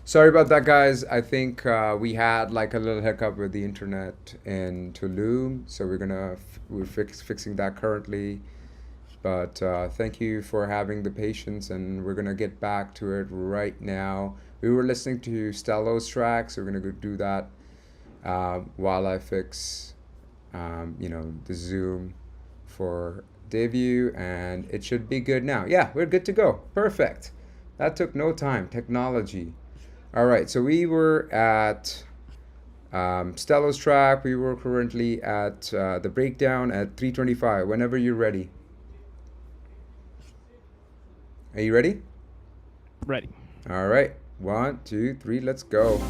Sorry about that, guys. I think we had like a little hiccup with the internet in Tulum, so we're fixing that currently. But thank you for having the patience, and we're gonna get back to it right now. We were listening to Stello's track, so we're gonna go do that while I fix, the Zoom for DEVIU, and it should be good now. Yeah, we're good to go. Perfect. That took no time. Technology. All right, so we were at Stello's track. We were currently at the breakdown at 325. Whenever you're ready. Are you ready? Ready. All right. One, two, three, let's go.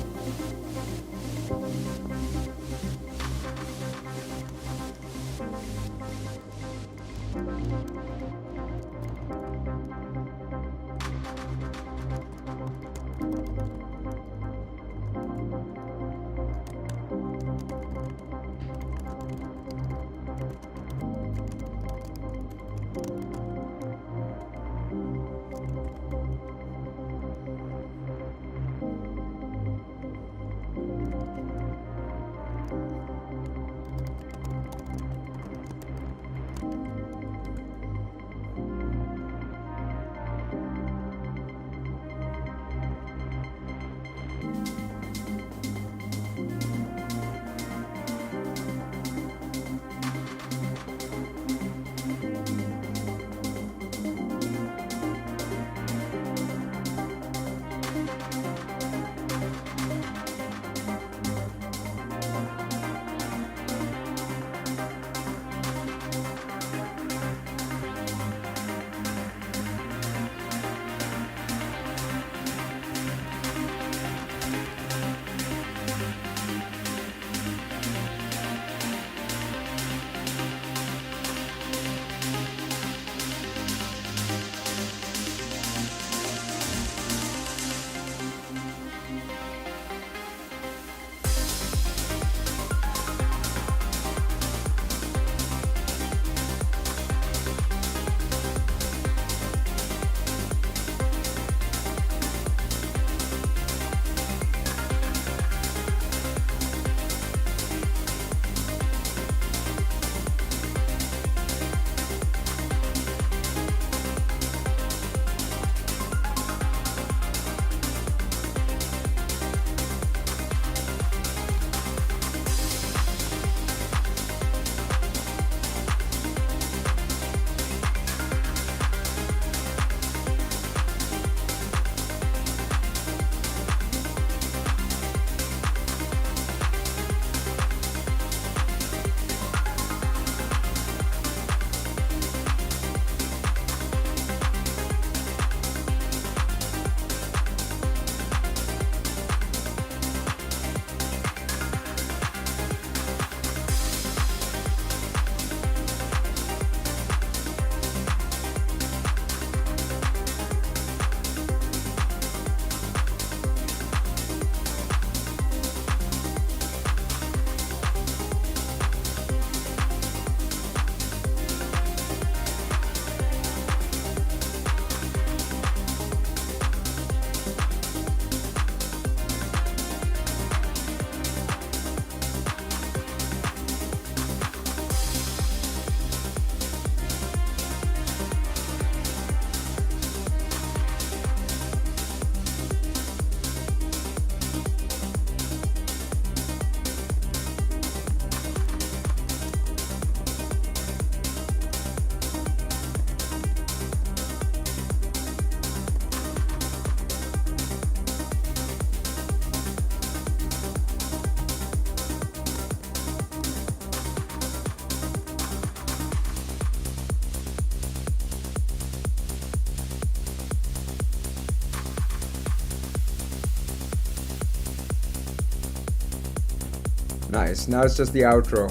Nice. Now it's just the outro.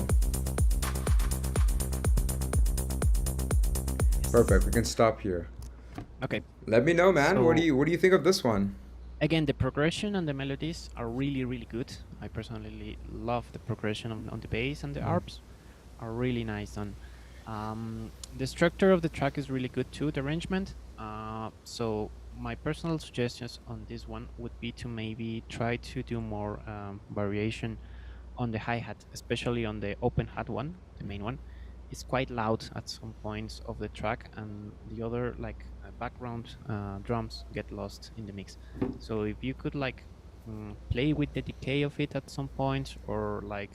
Perfect. We can stop here. Okay. Let me know, man. What do So you think of this one? again, the progression and the melodies are really good. I personally love the progression on the bass, and the arps are really nice. And the structure of the track is really good too. The arrangement. So my personal suggestions on this one would be to maybe try to do more variation on the hi-hat, especially on the open hat one, the main one. It's quite loud at some points of the track, and the other like background drums get lost in the mix. So if you could like play with the decay of it at some points, or like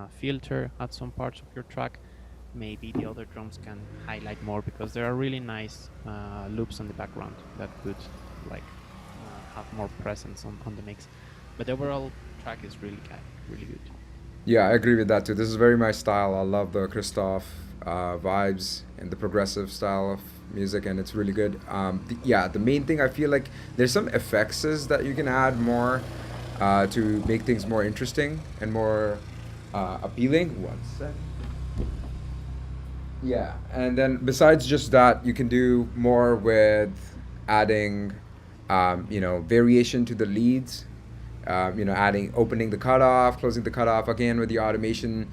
filter at some parts of your track, maybe the other drums can highlight more, because there are really nice loops on the background that could like have more presence on the mix. But the overall track is really good. Yeah, I agree with that too. This is very my style. I love the Christoph vibes and the progressive style of music, and it's really good. Yeah, the main thing I feel like there's some effects that you can add more to make things more interesting and more appealing. One sec. Yeah, and then besides just that, you can do more with adding, variation to the leads. Adding, opening the cutoff, closing the cutoff again with the automation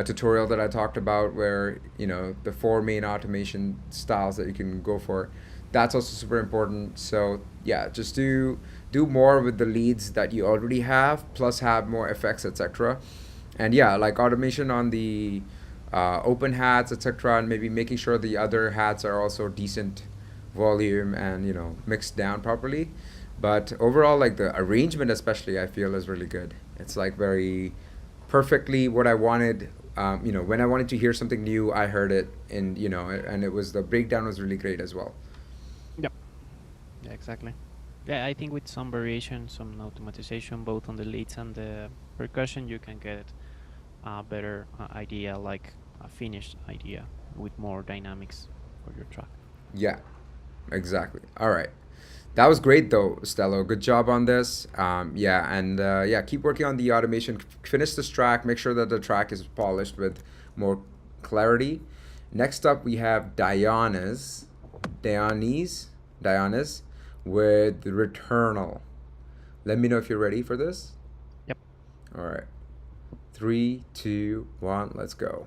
tutorial that I talked about, where the four main automation styles that you can go for. That's also super important. So yeah, just do more with the leads that you already have, plus have more effects, etc. And yeah, like automation on the open hats, etc., and maybe making sure the other hats are also decent volume and mixed down properly. But overall, like the arrangement, especially, I feel is really good. It's like very perfectly what I wanted. When I wanted to hear something new, I heard it, and and it was, the breakdown was really great as well. Yep. Yeah, exactly. Yeah, I think with some variation, some automatization, both on the leads and the percussion, you can get a better idea, like a finished idea with more dynamics for your track. Yeah, exactly. All right. That was great though, Stello. Good job on this. Yeah, and yeah, keep working on the automation. Finish this track. Make sure that the track is polished with more clarity. Next up, we have Diony's with Returnal. Let me know if you're ready for this. Yep. All right. 3, 2, 1, let's go.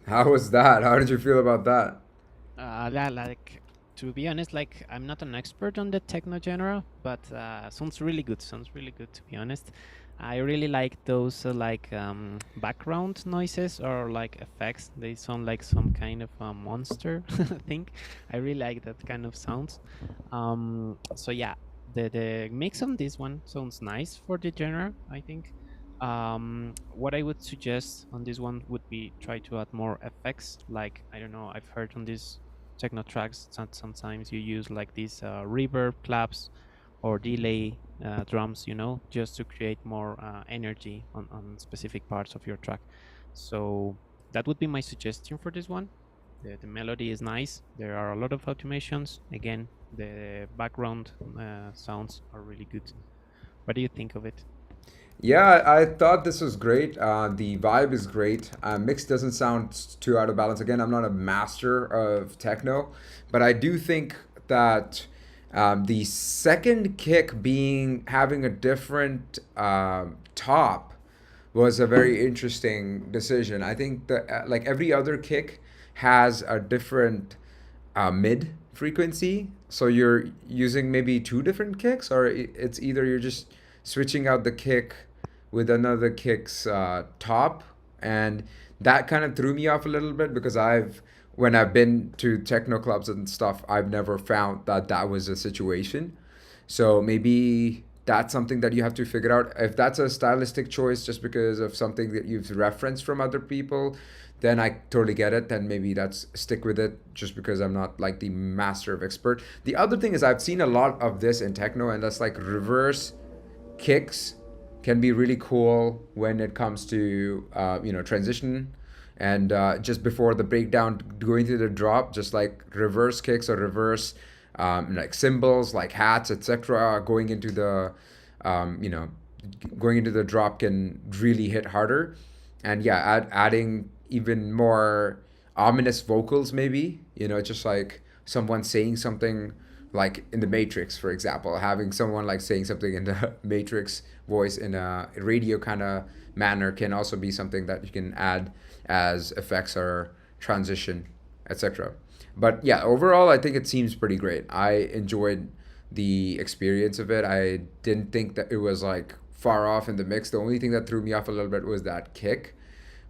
How was that? How did you feel about that? Like, to be honest, like I'm not an expert on the techno genre, but sounds really good. Sounds really good, to be honest. I really like those like background noises or like effects. They sound like some kind of a monster thing. I really like that kind of sounds. So yeah, the mix on this one sounds nice for the genre, I think. What I would suggest on this one would be try to add more effects. Like, I don't know, I've heard on these techno tracks that sometimes you use like these reverb claps or delay drums, just to create more energy on specific parts of your track. So that would be my suggestion for this one. The melody is nice. There are a lot of automations. Again, the background sounds are really good. What do you think of it? Yeah, I thought this was great. The vibe is great. Mix doesn't sound too out of balance. Again, I'm not a master of techno, but I do think that the second kick being having a different top was a very interesting decision. I think that like every other kick has a different mid frequency. So you're using maybe two different kicks, or it's either you're just switching out the kick with another kick's top, and that kind of threw me off a little bit because when I've been to techno clubs and stuff, I've never found that that was a situation. So maybe that's something that you have to figure out. If that's a stylistic choice just because of something that you've referenced from other people, then I totally get it. Then maybe that's stick with it just because I'm not like the master of expert. The other thing is I've seen a lot of this in techno, and that's like reverse kicks can be really cool when it comes to transition and just before the breakdown going to the drop, just like reverse kicks or reverse like cymbals like hats, etc., um, you know going into the drop can really hit harder. And yeah, adding even more ominous vocals, maybe, just like someone saying something, like in the Matrix, for example, having someone like saying something in the Matrix voice in a radio kind of manner can also be something that you can add as effects or transition, etc. But yeah, overall, I think it seems pretty great. I enjoyed the experience of it. I didn't think that it was like far off in the mix. The only thing that threw me off a little bit was that kick.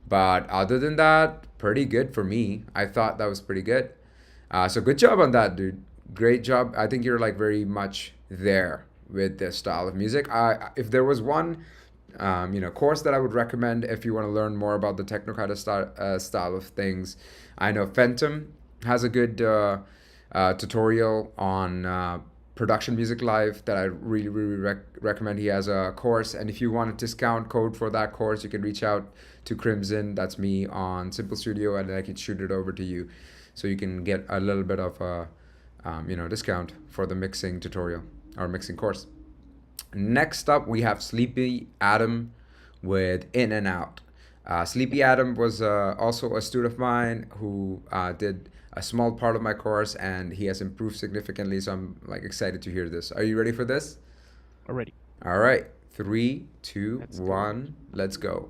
But other than that, pretty good for me. I thought that was pretty good. So good job on that, dude. Great job. I think you're like very much there with this style of music. If there was one, course that I would recommend if you want to learn more about the techno kind of style of things, I know Phantom has a good tutorial on production music live that I really really recommend. He has a course, and if you want a discount code for that course, you can reach out to Crimson, that's me, on Simple Studio, and I can shoot it over to you so you can get a little bit of a discount for the mixing tutorial or mixing course. Next up, we have Sleepy Adam with In and Out. Sleepy Adam was also a student of mine who did a small part of my course, and he has improved significantly. So I'm like excited to hear this. Are you ready for this? Already. All right, 3, 2, Let's do 1, let's go.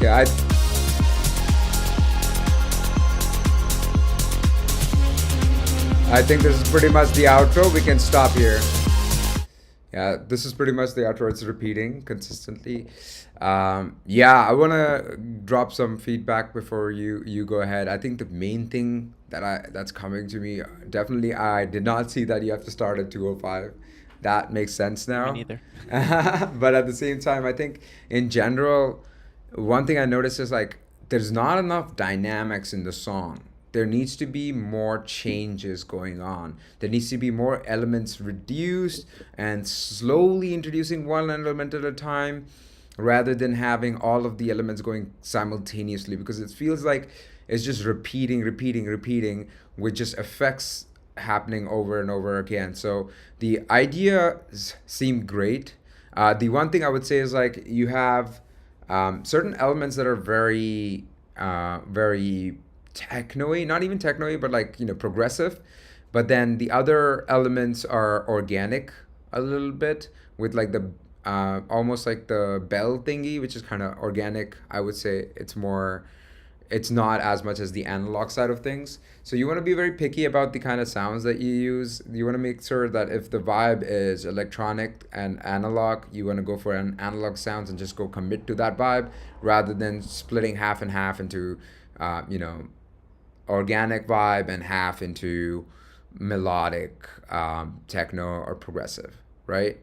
Okay, I think this is pretty much the outro. We can stop here. Yeah, this is pretty much the outro. It's repeating consistently. Yeah, I want to drop some feedback before you go ahead. I think the main thing that's coming to me, definitely, I did not see that you have to start at 205. That makes sense Me now. neither. But at the same time, I think in general, one thing I noticed is like there's not enough dynamics in the song. There needs to be more changes going on. There needs to be more elements reduced and slowly introducing one element at a time rather than having all of the elements going simultaneously, because it feels like it's just repeating with just effects happening over and over again. So the ideas seem great. The one thing I would say is like you have certain elements that are very techno-y, not even techno-y, but like, progressive. But then the other elements are organic a little bit with like the almost like the bell thingy, which is kind of organic. I would say it's not as much as the analog side of things. So you want to be very picky about the kind of sounds that you use. You want to make sure that if the vibe is electronic and analog, you want to go for an analog sounds and just go commit to that vibe rather than splitting half and half into, you know, organic vibe and half into melodic, techno or progressive, right?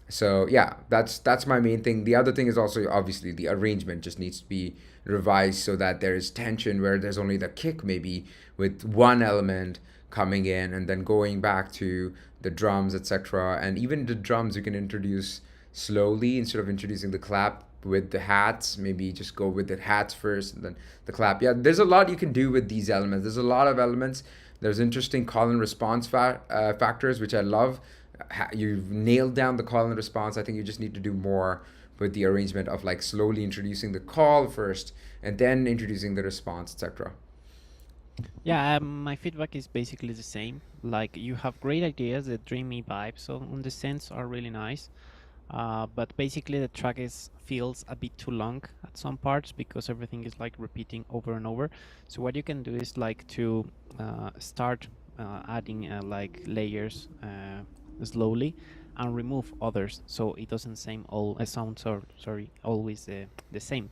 So yeah, that's my main thing. The other thing is also obviously the arrangement just needs to be revised so that there is tension where there's only the kick maybe with one element coming in and then going back to the drums, etc. And even the drums you can introduce slowly instead of introducing the clap with the hats. Maybe just go with the hats first and then the clap. Yeah, there's a lot you can do with these elements. There's a lot of elements. There's interesting call and response factors, which I love. You've nailed down the call and response. I think you just need to do more with the arrangement of like slowly introducing the call first and then introducing the response, etc. Yeah, my feedback is basically the same. Like you have great ideas, the dreamy vibes on the synths are really nice. But basically the track is feels a bit too long at some parts because everything is like repeating over and over. So what you can do is like to start adding like layers slowly, and remove others, so it doesn't sound sorry always the same.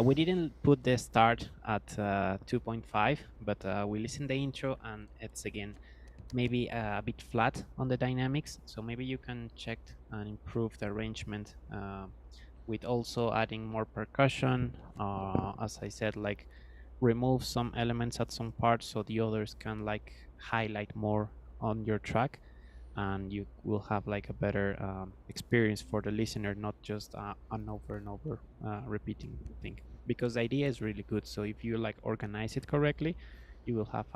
We didn't put the start at 2.5, but we listened the intro and it's again maybe a bit flat on the dynamics. So maybe you can check and improve the arrangement with also adding more percussion. As I said, like remove some elements at some parts so the others can like highlight more on your track, and you will have like a better experience for the listener, not just an over and over repeating thing, because the idea is really good. So if you like organize it correctly, you will have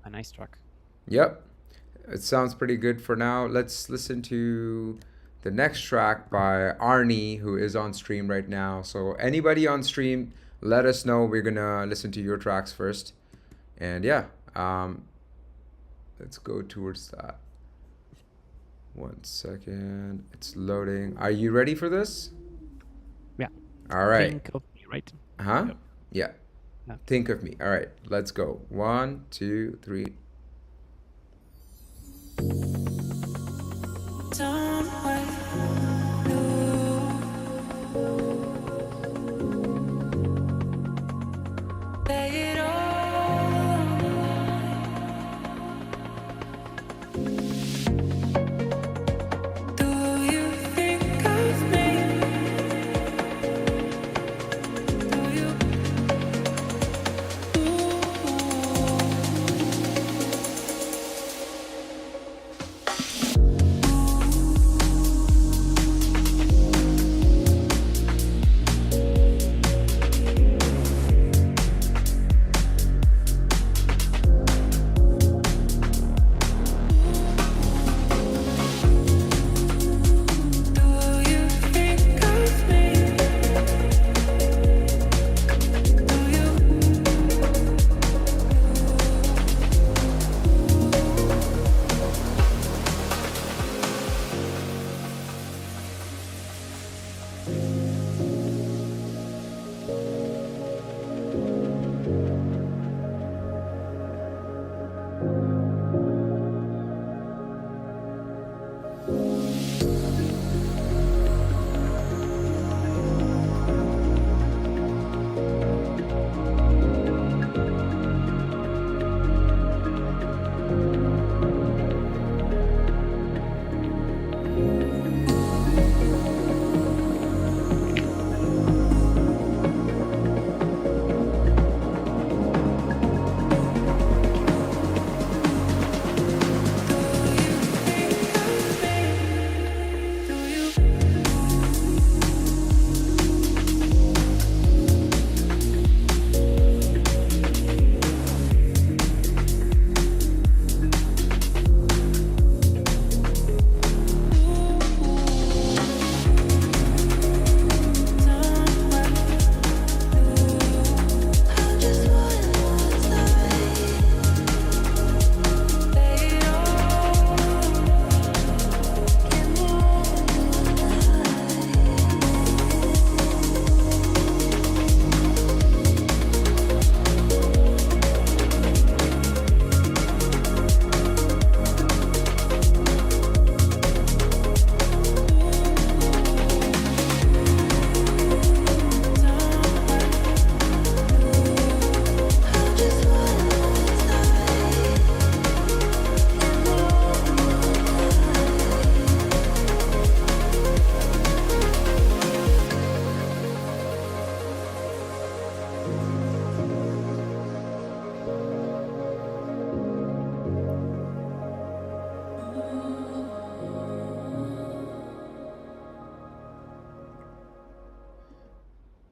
a nice track. Yep. It sounds pretty good for now. Let's listen to the next track by Arnie, who is on stream right now. So, anybody on stream, let us know. We're gonna listen to your tracks first. And yeah, let's go towards that. 1 second. It's loading. Are you ready for this? Yeah. All right. Think of me, right? Huh? Yep. Yeah. Yeah. Think of me. All right. Let's go. 1, 2, 3.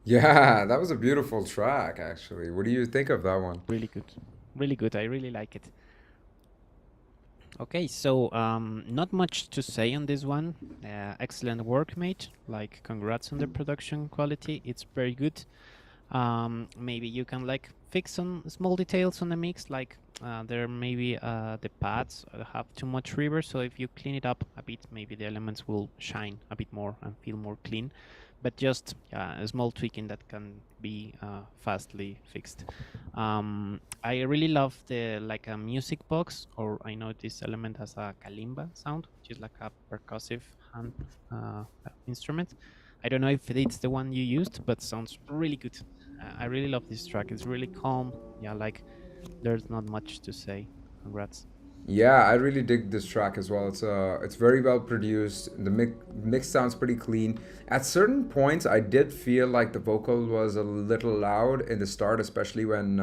Yeah, that was a beautiful track, actually. What do you think of that one? Really good. Really good. I really like it. Okay, so not much to say on this one. Excellent work, mate. Like, congrats on the production quality. It's very good. Maybe you can like fix some small details on the mix, like there maybe the pads have too much reverb, so if you clean it up a bit, maybe the elements will shine a bit more and feel more clean. But just a small tweaking that can be fastly fixed. I really love the like a music box, or I know this element has a kalimba sound, which is like a percussive hand instrument. I don't know if it's the one you used, but sounds really good. I really love this track. It's really calm. Yeah, like there's not much to say. Congrats. Yeah, I really dig this track as well. It's very well produced. The mix sounds pretty clean. At certain points, I did feel like the vocal was a little loud in the start, especially when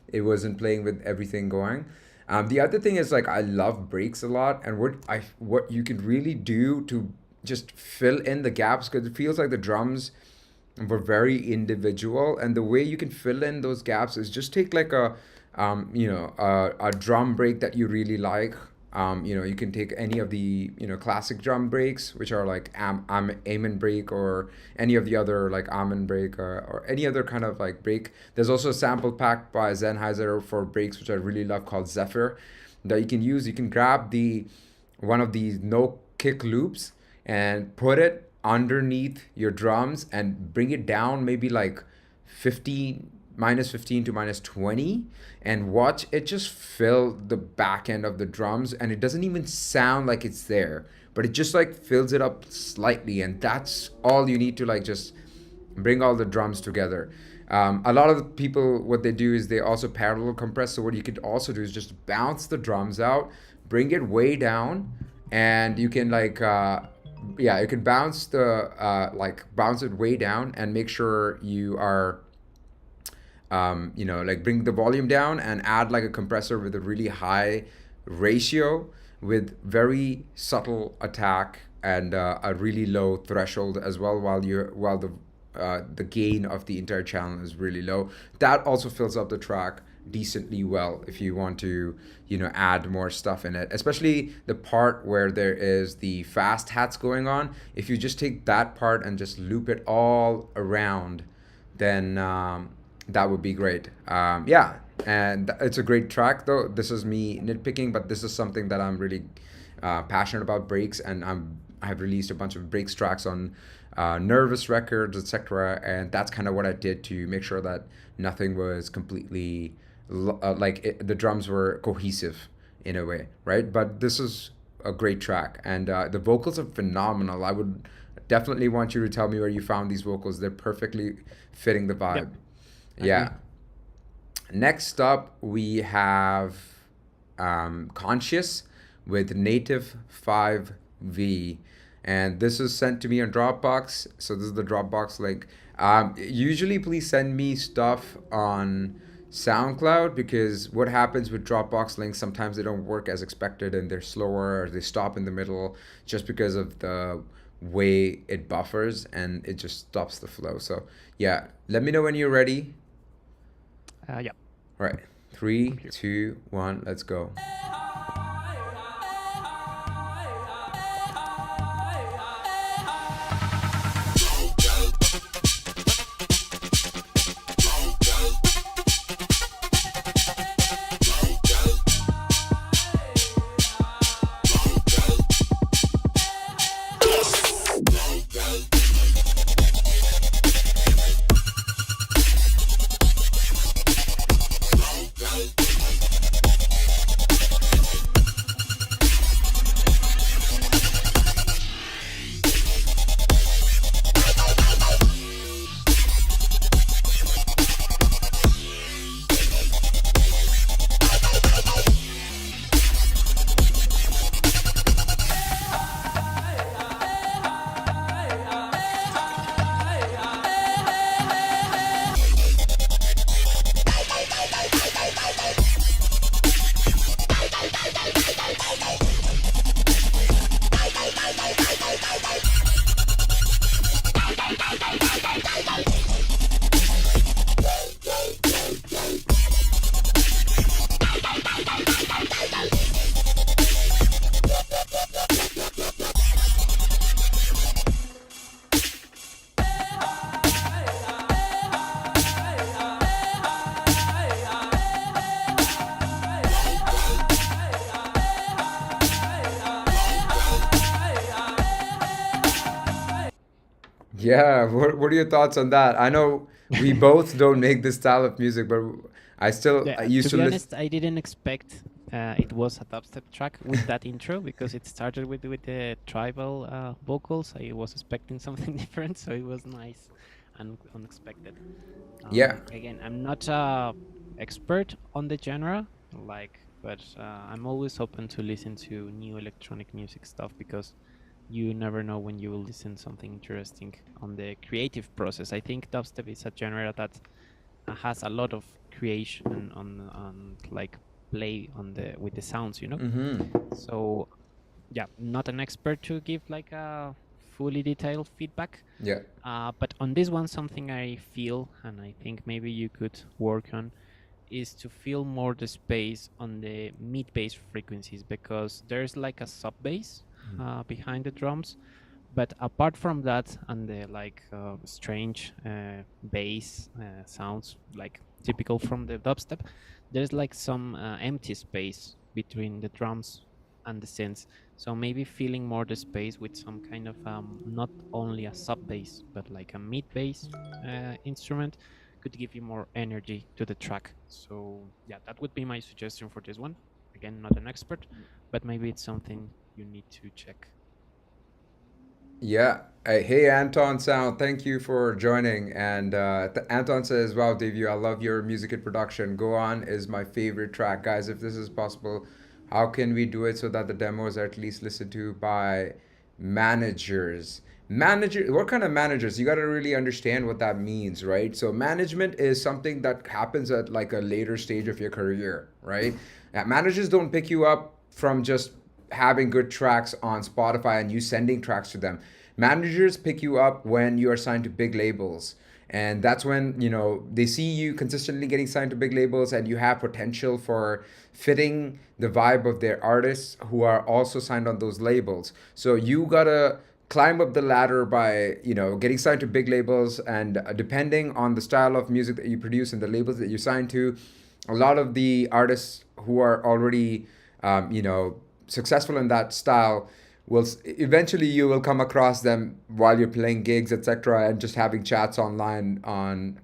it wasn't playing with everything going. The other thing is like I love breaks a lot, and what you can really do to just fill in the gaps, because it feels like the drums were very individual, and the way you can fill in those gaps is just take like a drum break that you really like. You can take any of the classic drum breaks, which are like Amen break, or any of the other like Amen break, or any other kind of like break. There's also a sample pack by Sennheiser for breaks, which I really love, called Zephyr, that you can use. You can grab the one of these no kick loops and put it underneath your drums and bring it down maybe like 15 -15 to -20, and watch it just fill the back end of the drums, and it doesn't even sound like it's there, but it just like fills it up slightly, and that's all you need to like just bring all the drums together. A lot of the people, what they do is they also parallel compress. So what you could also do is just bounce the drums out, bring it way down, and you can like you can bounce bounce it way down, and make sure you are like bring the volume down and add like a compressor with a really high ratio, with very subtle attack and a really low threshold as well, while the gain of the entire channel is really low. That also fills up the track decently well if you want to add more stuff in it, especially the part where there is the fast hats going on. If you just take that part and just loop it all around, then that would be great. Yeah, and it's a great track though. This is me nitpicking, but this is something that I'm really passionate about, breaks, and I have released a bunch of breaks tracks on Nervous Records, etc. And that's kind of what I did to make sure that nothing was completely the drums were cohesive in a way, right? But this is a great track, and the vocals are phenomenal. I would definitely want you to tell me where you found these vocals. They're perfectly fitting the Yep, vibe. I agree. Yeah. Next up, we have Conscious with Native 5V. And this is sent to me on Dropbox. So this is the Dropbox link. Usually, please send me stuff on SoundCloud, because what happens with Dropbox links, sometimes they don't work as expected, and they're slower, or they stop in the middle just because of the way it buffers, and it just stops the flow. So yeah, let me know when you're ready. Yeah, All right, 3, I'm here. 2, 1, let's go. Yeah, what are your thoughts on that? I know we both don't make this style of music, but I Yeah, to used to be listen. honest, I didn't expect it was a dubstep track with that intro because it started with the tribal vocals. I was expecting something different, so it was nice and unexpected. Yeah, Again, I'm not a expert on the genre, like, but I'm always open to listen to new electronic music stuff because you never know when you will listen something interesting on the creative process. I think dubstep is a genre that has a lot of creation on like play on the with the sounds, you know. mm-hmm. So yeah, not an expert to give like a fully detailed feedback, Yeah. but on this one, something I feel and I think maybe you could work on is to feel more the space on the mid bass frequencies because there's like a sub bass behind the drums, but apart from that and the like strange bass sounds like typical from the dubstep, there's like some empty space between the drums and the synths. So maybe feeling more the space with some kind of not only a sub bass but like a mid bass instrument could give you more energy to the track. So yeah, that would be my suggestion for this one. Again, not an expert, but maybe it's something you need to check. Yeah. Hey, Anton Sound, thank you for joining. And Anton says, "Wow, DEVIU, I love your music and production. Go On is my favorite track, guys. If this is possible, how can we do it so that the demos are at least listened to by managers?" Manager, what kind of managers? You got to really understand what that means, right? So management is something that happens at like a later stage of your career, right? Managers don't pick you up from just having good tracks on Spotify and you sending tracks to them. Managers pick you up when you are signed to big labels. And that's when, they see you consistently getting signed to big labels and you have potential for fitting the vibe of their artists who are also signed on those labels. So you gotta climb up the ladder by, getting signed to big labels, and depending on the style of music that you produce and the labels that you sign to, a lot of the artists who are already successful in that style will eventually, you will come across them while you're playing gigs, etc., and just having chats online on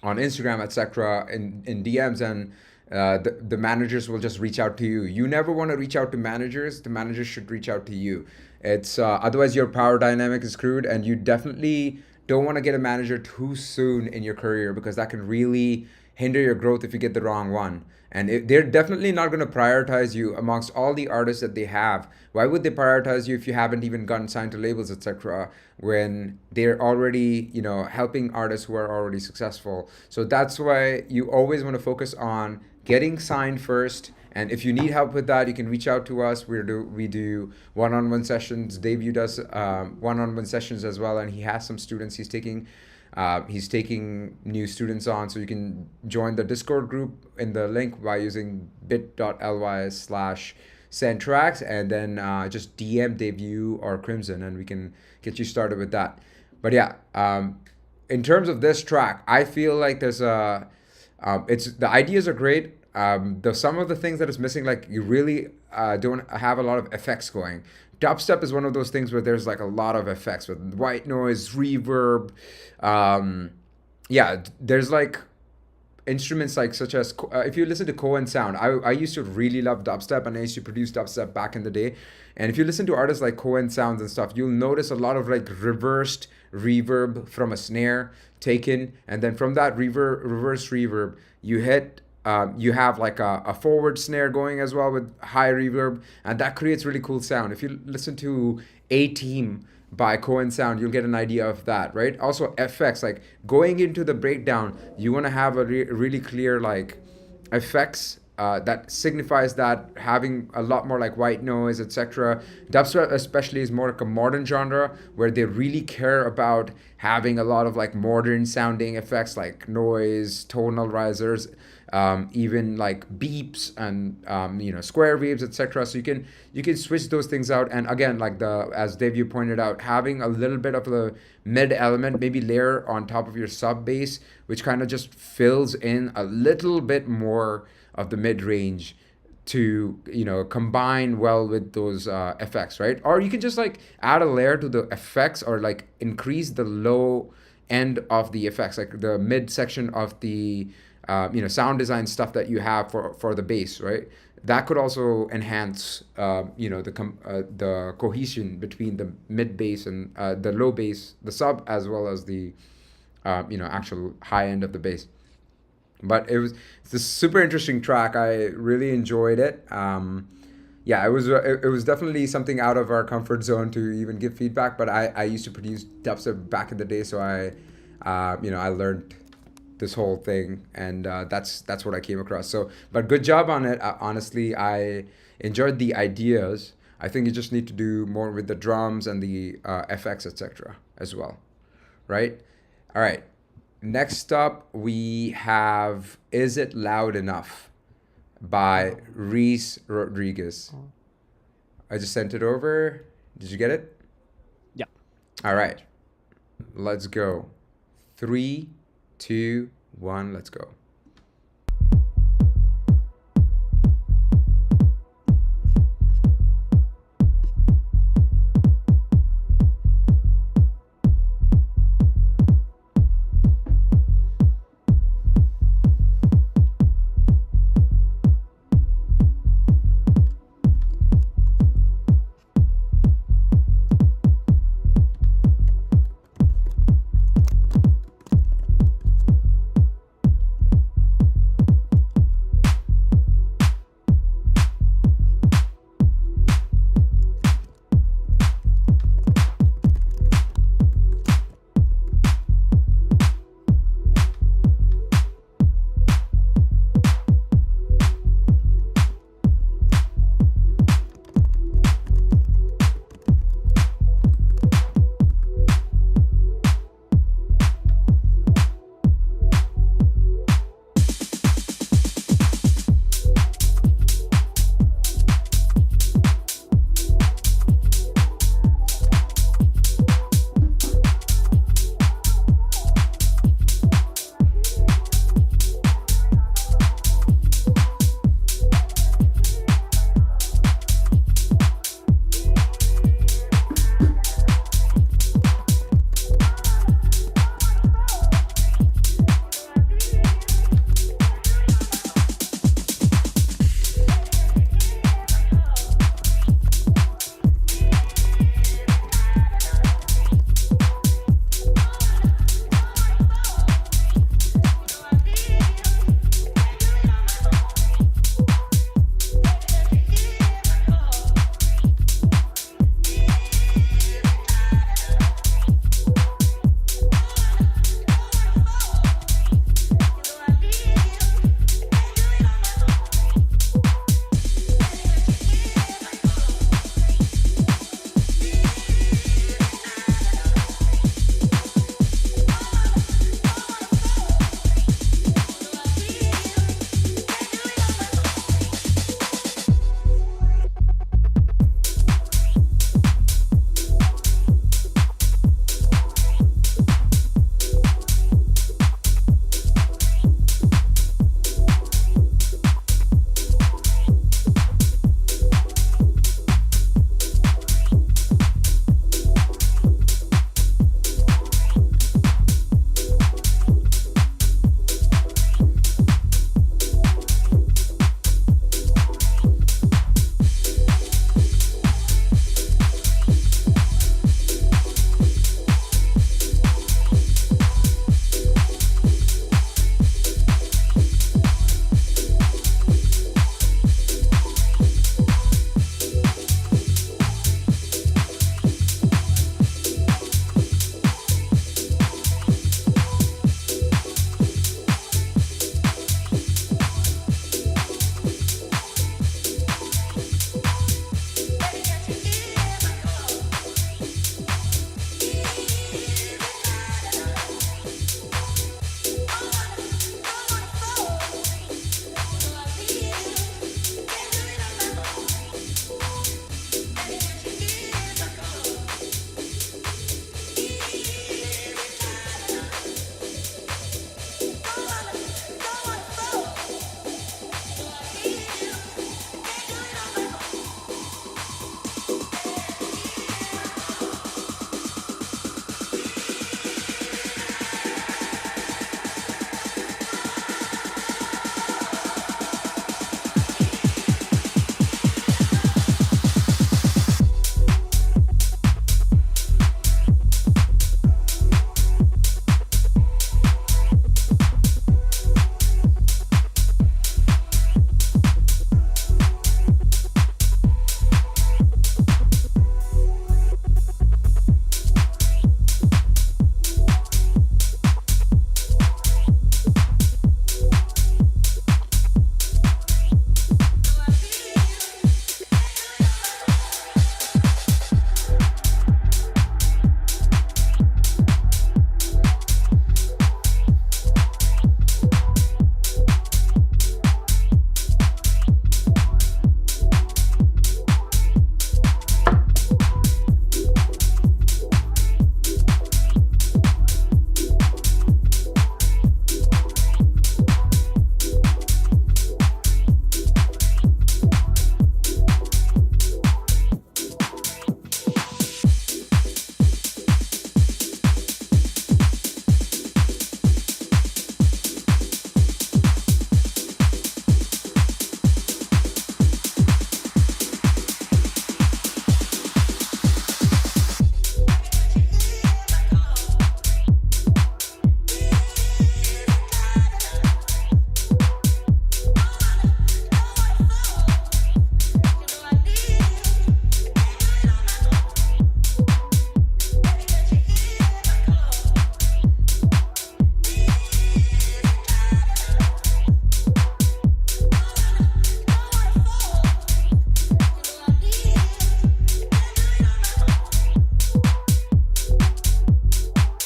Instagram, etc., in DMs, and the managers will just reach out to you. You never want to reach out to managers. The managers should reach out to you. It's otherwise your power dynamic is screwed, and you definitely don't want to get a manager too soon in your career because that can really hinder your growth if you get the wrong one. And they're definitely not going to prioritize you amongst all the artists that they have. Why would they prioritize you if you haven't even gotten signed to labels, etc., when they're already, helping artists who are already successful? So that's why you always want to focus on getting signed first. And if you need help with that, you can reach out to us. We do one-on-one sessions. DEVIU does one-on-one sessions as well, and he has some students he's taking new students on, so you can join the Discord group in the link by using bit.ly/send tracks, and then just DM DEVIU or Crimson, and we can get you started with that. But yeah, in terms of this track, I feel like there's it's the ideas are great. Some of the things that is missing, like you really don't have a lot of effects going. Dubstep is one of those things where there's like a lot of effects with white noise, reverb. Yeah, there's like instruments like such as if you listen to Cohen Sound, I used to really love dubstep and I used to produce dubstep back in the day. And if you listen to artists like Cohen Sounds and stuff, you'll notice a lot of like reversed reverb from a snare taken, and then from that reverse reverb, you have like a forward snare going as well with high reverb, and that creates really cool sound. If you listen to A Team by Cohen Sound, you'll get an idea of that, right? Also, effects, like going into the breakdown, you want to have a really clear like effects that signifies that having a lot more like white noise, etc. Dubstep especially is more like a modern genre where they really care about having a lot of like modern sounding effects like noise, tonal risers, even like beeps and square waves, etc. So you can switch those things out. And again, like the as DEVIU pointed out, having a little bit of the mid element, maybe layer on top of your sub bass, which kind of just fills in a little bit more of the mid range. to, you know, combine well with those effects, right? Or you can just like add a layer to the effects, or like increase the low end of the effects, like the mid section of the you know, sound design stuff that you have for the bass, right? That could also enhance you know, the cohesion between the mid bass and the low bass, the sub, as well as the you know, actual high end of the bass. But it's a super interesting track. I really enjoyed it. Yeah, it was definitely something out of our comfort zone to even give feedback. But I used to produce dubstep back in the day, so you know, I learned this whole thing, and that's what I came across. So, but good job on it. Honestly, I enjoyed the ideas. I think you just need to do more with the drums and the FX, etc. as well, right? All right. Next up, we have "Is It Loud Enough" by Reese Rodriguez. Oh, I just sent it over. Did you get it? yeah. All right. Let's go. 3, 2, 1, let's go.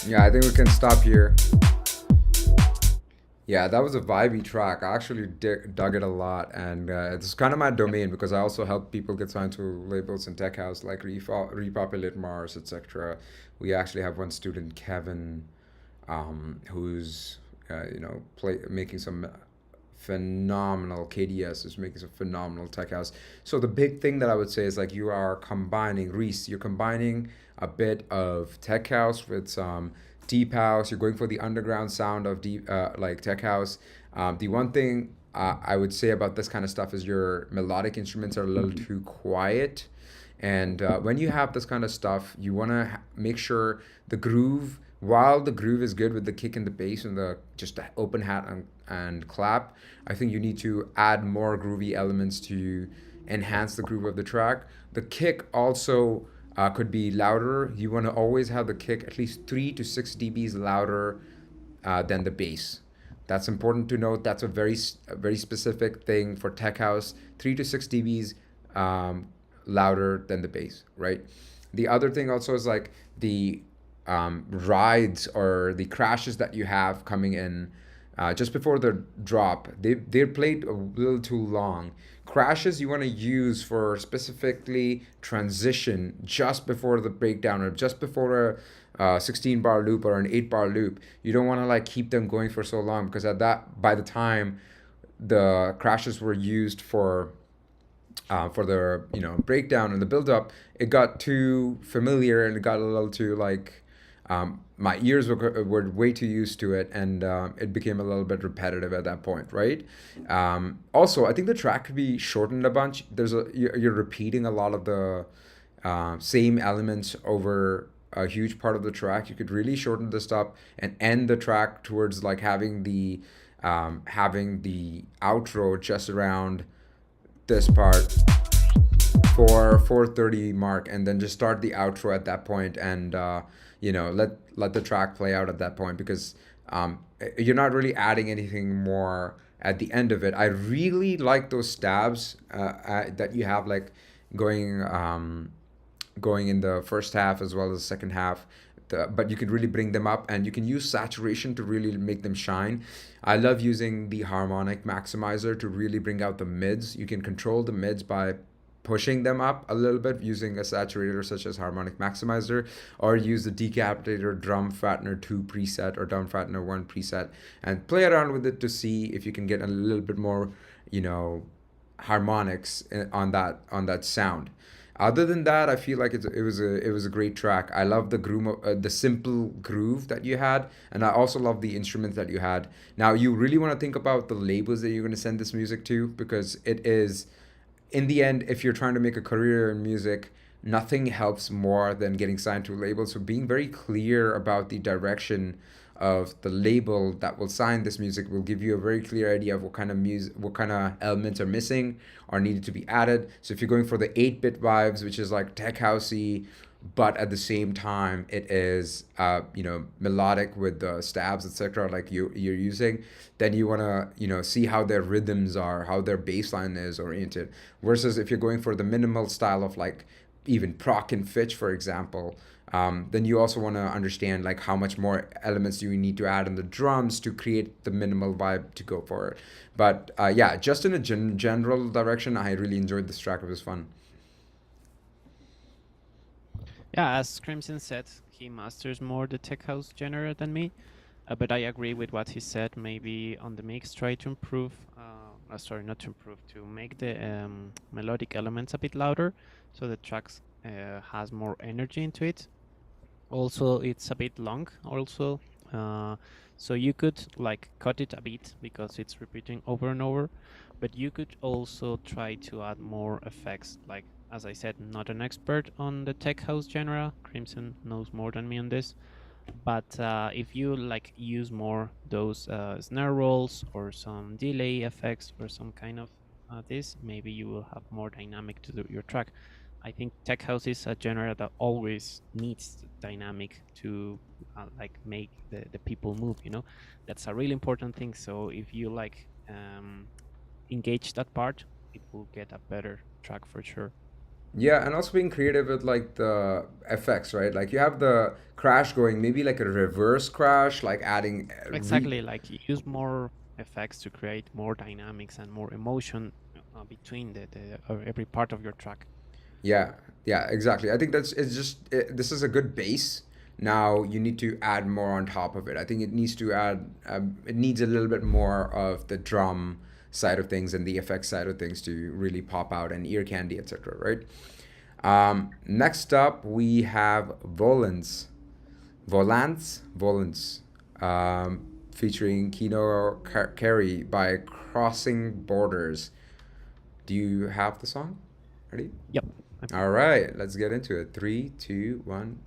Yeah, I think we can stop here. Yeah, that was a vibey track. I actually dug it a lot, and it's kind of my Yep. domain because I also help people get signed to labels in tech house like Repopulate Mars, etc. We actually have one student, Kevin, who's making some phenomenal KDS is making some phenomenal tech house. So the big thing that I would say is like you are combining Reese. You're combining a bit of tech house with some deep house. You're going for the underground sound of deep like tech house. The one thing I would say about this kind of stuff is your melodic instruments are a little too quiet. And when you have this kind of stuff, you want to make sure the groove, while the groove is good with the kick and the bass and the just the open hat and clap, I think you need to add more groovy elements to enhance the groove of the track. The kick also could be louder. You want to always have the kick at least 3 to 6 dBs louder than the bass. That's important to note. That's a very specific thing for tech house. 3 to 6 dBs um, louder than the bass, right? The other thing also is like the rides or the crashes that you have coming in just before the drop. They're played a little too long. Crashes you want to use for specifically transition just before the breakdown or just before a 16 bar loop or an 8 bar loop. You don't want to like keep them going for so long because at that by the time the crashes were used for the breakdown and the build up, it got too familiar and it got a little too like my ears were way too used to it, and it became a little bit repetitive at that point, right? Also, I think the track could be shortened a bunch. You're repeating a lot of the same elements over a huge part of the track. You could really shorten this up and end the track towards like having the outro just around this part for 4:30 mark, and then just start the outro at that point, and let the track play out at that point because you're not really adding anything more at the end of it. I really like those stabs that you have like going going in the first half as well as the second half. But you can really bring them up, and you can use saturation to really make them shine. I love using the harmonic maximizer to really bring out the mids. You can control the mids by pushing them up a little bit using a saturator such as harmonic maximizer, or use the decapitator drum fattener 2 preset or drum fattener 1 preset and play around with it to see if you can get a little bit more harmonics on that sound. Other than that, I feel like it was a great track. I love the simple groove that you had, and I also love the instruments that you had. Now you really want to think about the labels that you're going to send this music to, because it is, in the end, if you're trying to make a career in music, nothing helps more than getting signed to a label. So being very clear about the direction of the label that will sign this music will give you a very clear idea of what kind of music, what kind of elements are missing or needed to be added. So if you're going for the 8-bit vibes, which is like tech housey, but at the same time it is melodic with the stabs, etc., like you're using, then you want to see how their rhythms are, how their bass line is oriented, versus if you're going for the minimal style of like even Proc and Fitch, for example, then you also want to understand like how much more elements do you need to add in the drums to create the minimal vibe to go for it. But yeah, just in a general direction, I really enjoyed this track. It was fun. Yeah, as Crimson said, he masters more the tech house genre than me. But I agree with what he said. Maybe on the mix, try to improve. Sorry, not to improve. To make the melodic elements a bit louder, so the tracks has more energy into it. Also, it's a bit long. Also, so you could like cut it a bit because it's repeating over and over. But you could also try to add more effects. Like as I said, not an expert on the tech house genre. Crimson knows more than me on this, but if you like use more those snare rolls or some delay effects or some kind of this, maybe you will have more dynamic to your track. I think tech house is a genre that always needs dynamic to like make the people move, that's a really important thing. So if you engage that part, it will get a better track for sure. Yeah, and also being creative with like the effects, right? Like you have the crash going, maybe like a reverse crash, like adding Exactly, like use more effects to create more dynamics and more emotion between the every part of your track. Yeah, yeah, exactly. I think this is a good base. Now you need to add more on top of it. I think it needs to add it needs a little bit more of the drum side of things and the effects side of things to really pop out, and ear candy, etc. Right. Next up we have Volants, featuring Kino Carey by Crossing Borders. Do you have the song? Ready? Yep. All right, let's get into it. Three, two, one.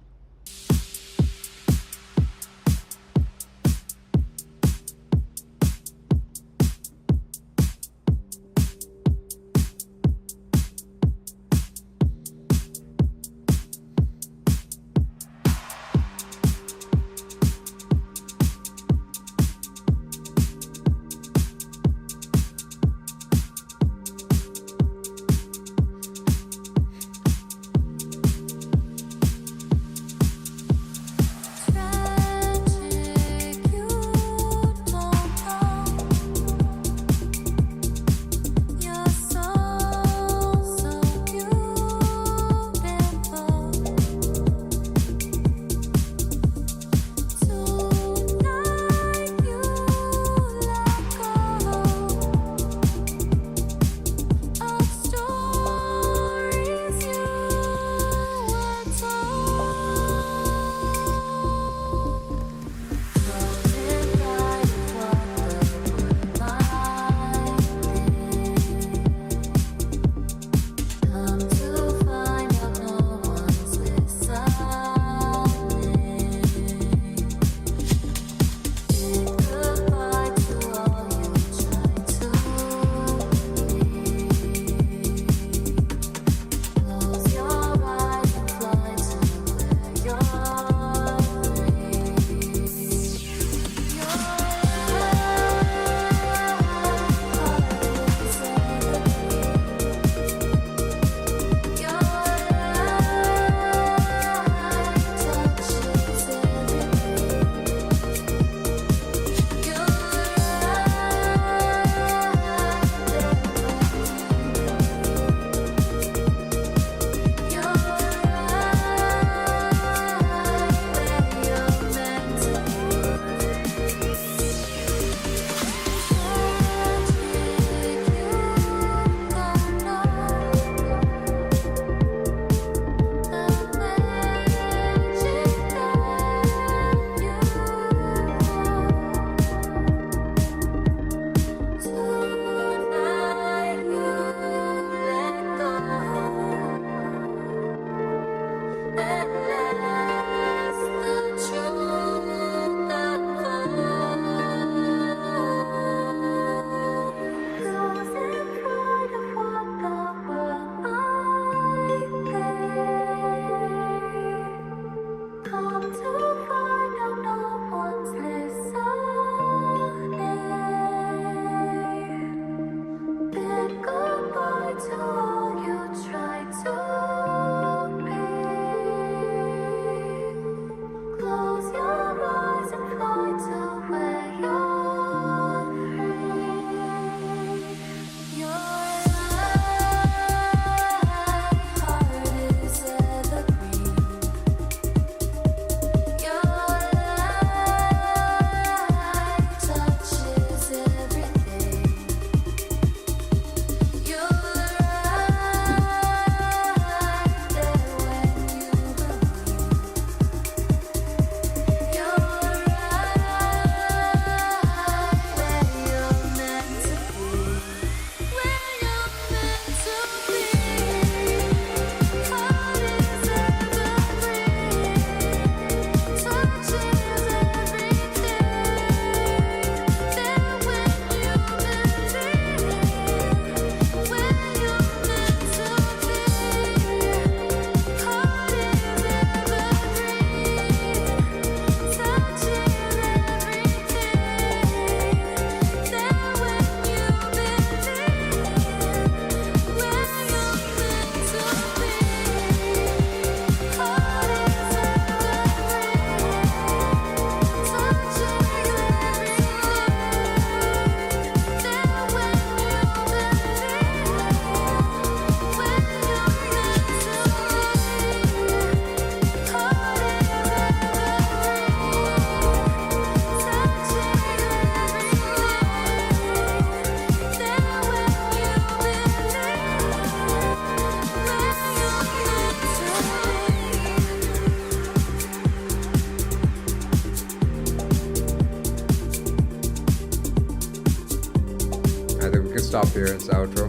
stop here. It's the outro.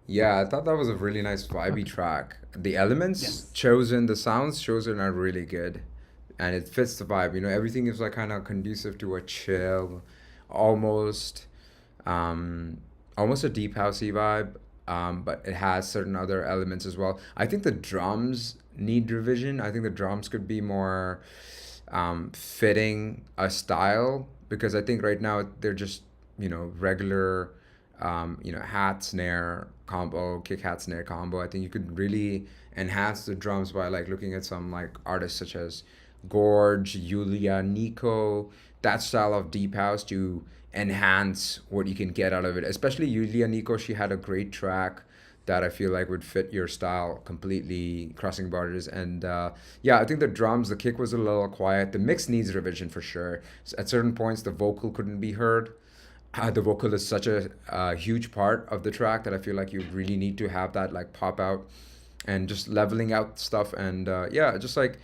Yeah, I thought that was a really nice vibey Okay. track. The elements Yes. chosen, the sounds chosen are really good, and it fits the vibe. Everything is like kind of conducive to a chill, almost, um, almost a deep housey vibe. But it has certain other elements as well. I think the drums need revision. I think the drums could be more fitting a style, because I think right now they're just regular hat snare combo, kick hat snare combo. I think you could really enhance the drums by like looking at some like artists such as Gorge, Yulia, Nico, that style of deep house to enhance what you can get out of it. Especially Yulia Nico, she had a great track that I feel like would fit your style completely, crossing borders. And yeah, I think the drums, the kick was a little quiet. The mix needs revision for sure. At certain points, the vocal couldn't be heard. The vocal is such a huge part of the track that I feel like you really need to have that like pop out, and just leveling out stuff. And yeah, just like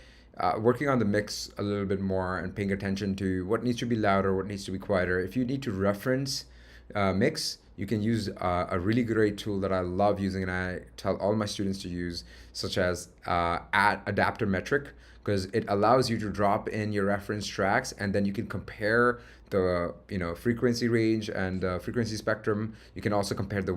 working on the mix a little bit more and paying attention to what needs to be louder, what needs to be quieter. If you need to reference mix, you can use a really great tool that I love using, and I tell all my students to use, such as adapter metric, because it allows you to drop in your reference tracks, and then you can compare the frequency range and frequency spectrum. You can also compare the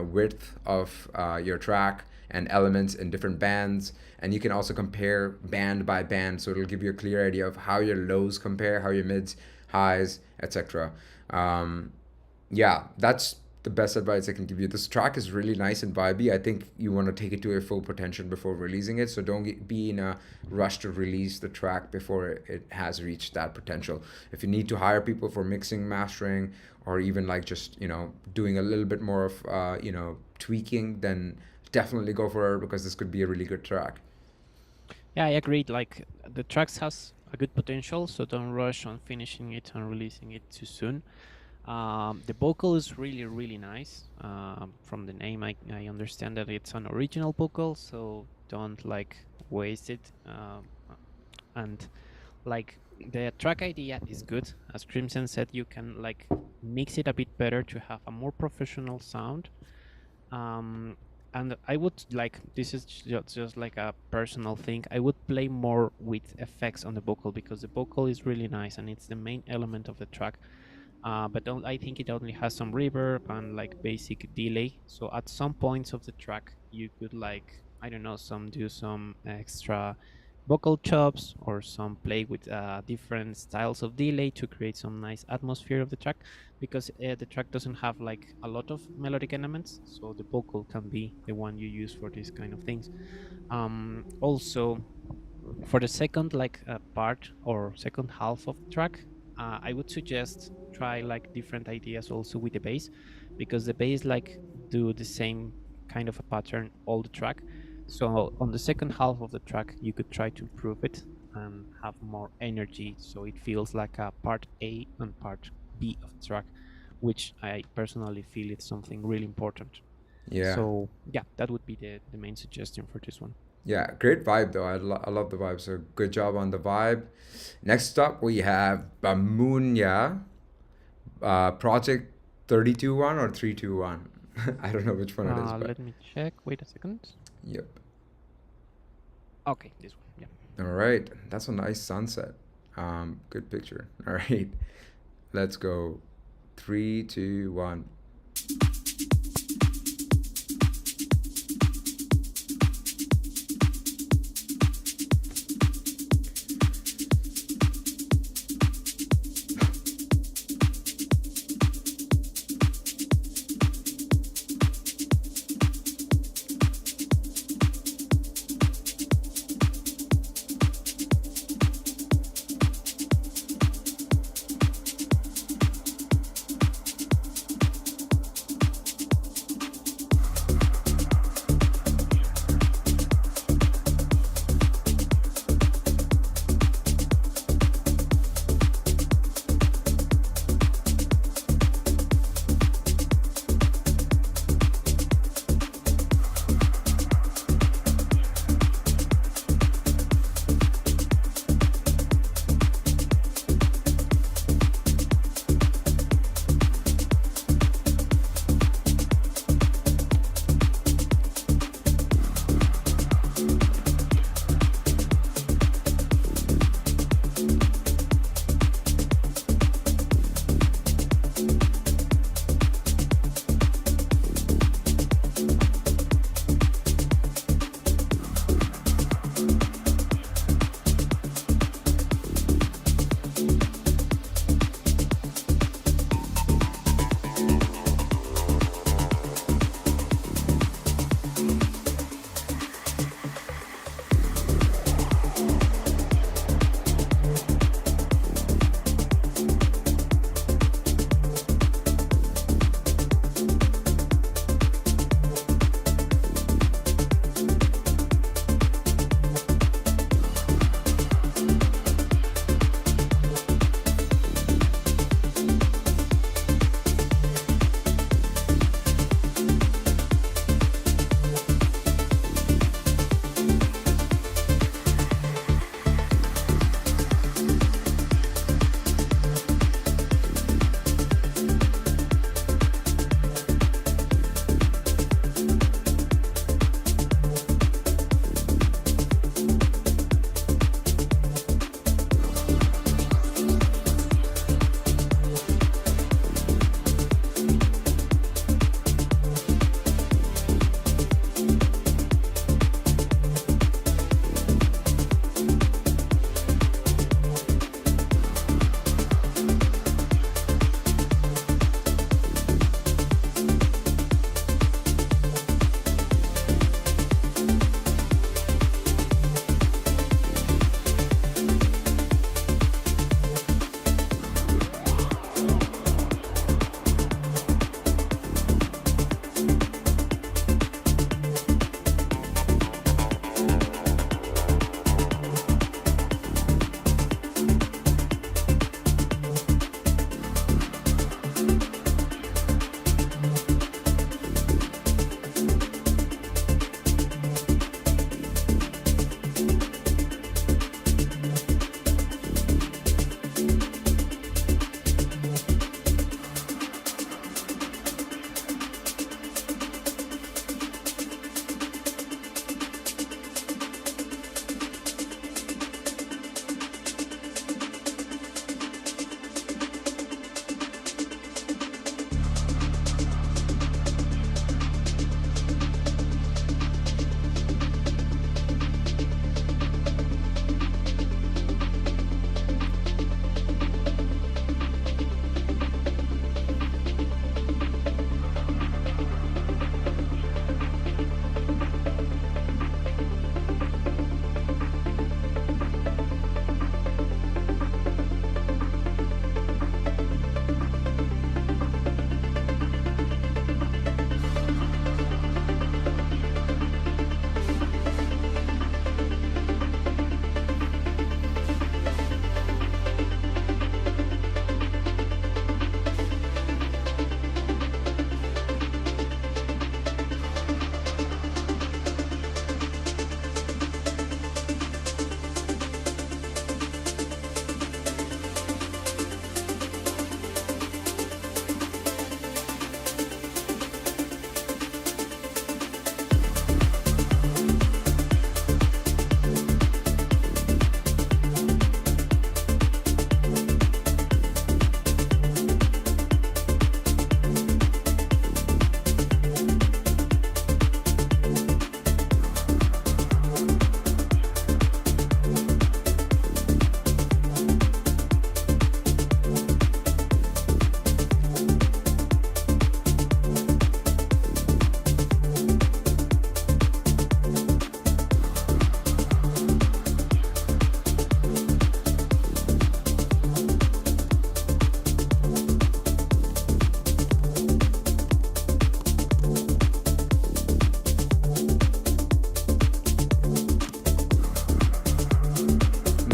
width of your track and elements in different bands, and you can also compare band by band, so it'll give you a clear idea of how your lows compare, how your mids, highs, etc. Yeah, that's the best advice I can give you. This track is really nice and vibey. I think you want to take it to a full potential before releasing it, so don't be in a rush to release the track before it has reached that potential. If you need to hire people for mixing, mastering, or even like just doing a little bit more of tweaking, then definitely go for it, because this could be a really good track. Yeah, I agreed. Like the tracks has a good potential, so don't rush on finishing it and releasing it too soon. The vocal is really, really nice. From the name, I understand that it's an original vocal, so don't like waste it. And like the track idea is good. As Crimson said, you can like mix it a bit better to have a more professional sound. And I would like, this is just like a personal thing, I would play more with effects on the vocal, because the vocal is really nice and it's the main element of the track. But I think it only has some reverb and like basic delay. So at some points of the track, you could like, I don't know, do some extra vocal chops, or some play with different styles of delay to create some nice atmosphere of the track, because the track doesn't have like a lot of melodic elements, so the vocal can be the one you use for these kind of things. Also, for the second part or second half of the track, I would suggest try like different ideas also with the bass, because the bass like do the same kind of a pattern all the track. So on the second half of the track, you could try to improve it and have more energy, so it feels like a part A and part B of the track, which I personally feel it's something really important. Yeah. So yeah, that would be the main suggestion for this one. Yeah, great vibe though. I love the vibe. So good job on the vibe. Next up, we have Bamunya, Project 32-1 or 321. I don't know which one it is, but Let me check. Wait a second. yep. Okay, this one. Yeah. All right, that's a nice sunset. Good picture. All right, let's go. 3, 2, 1.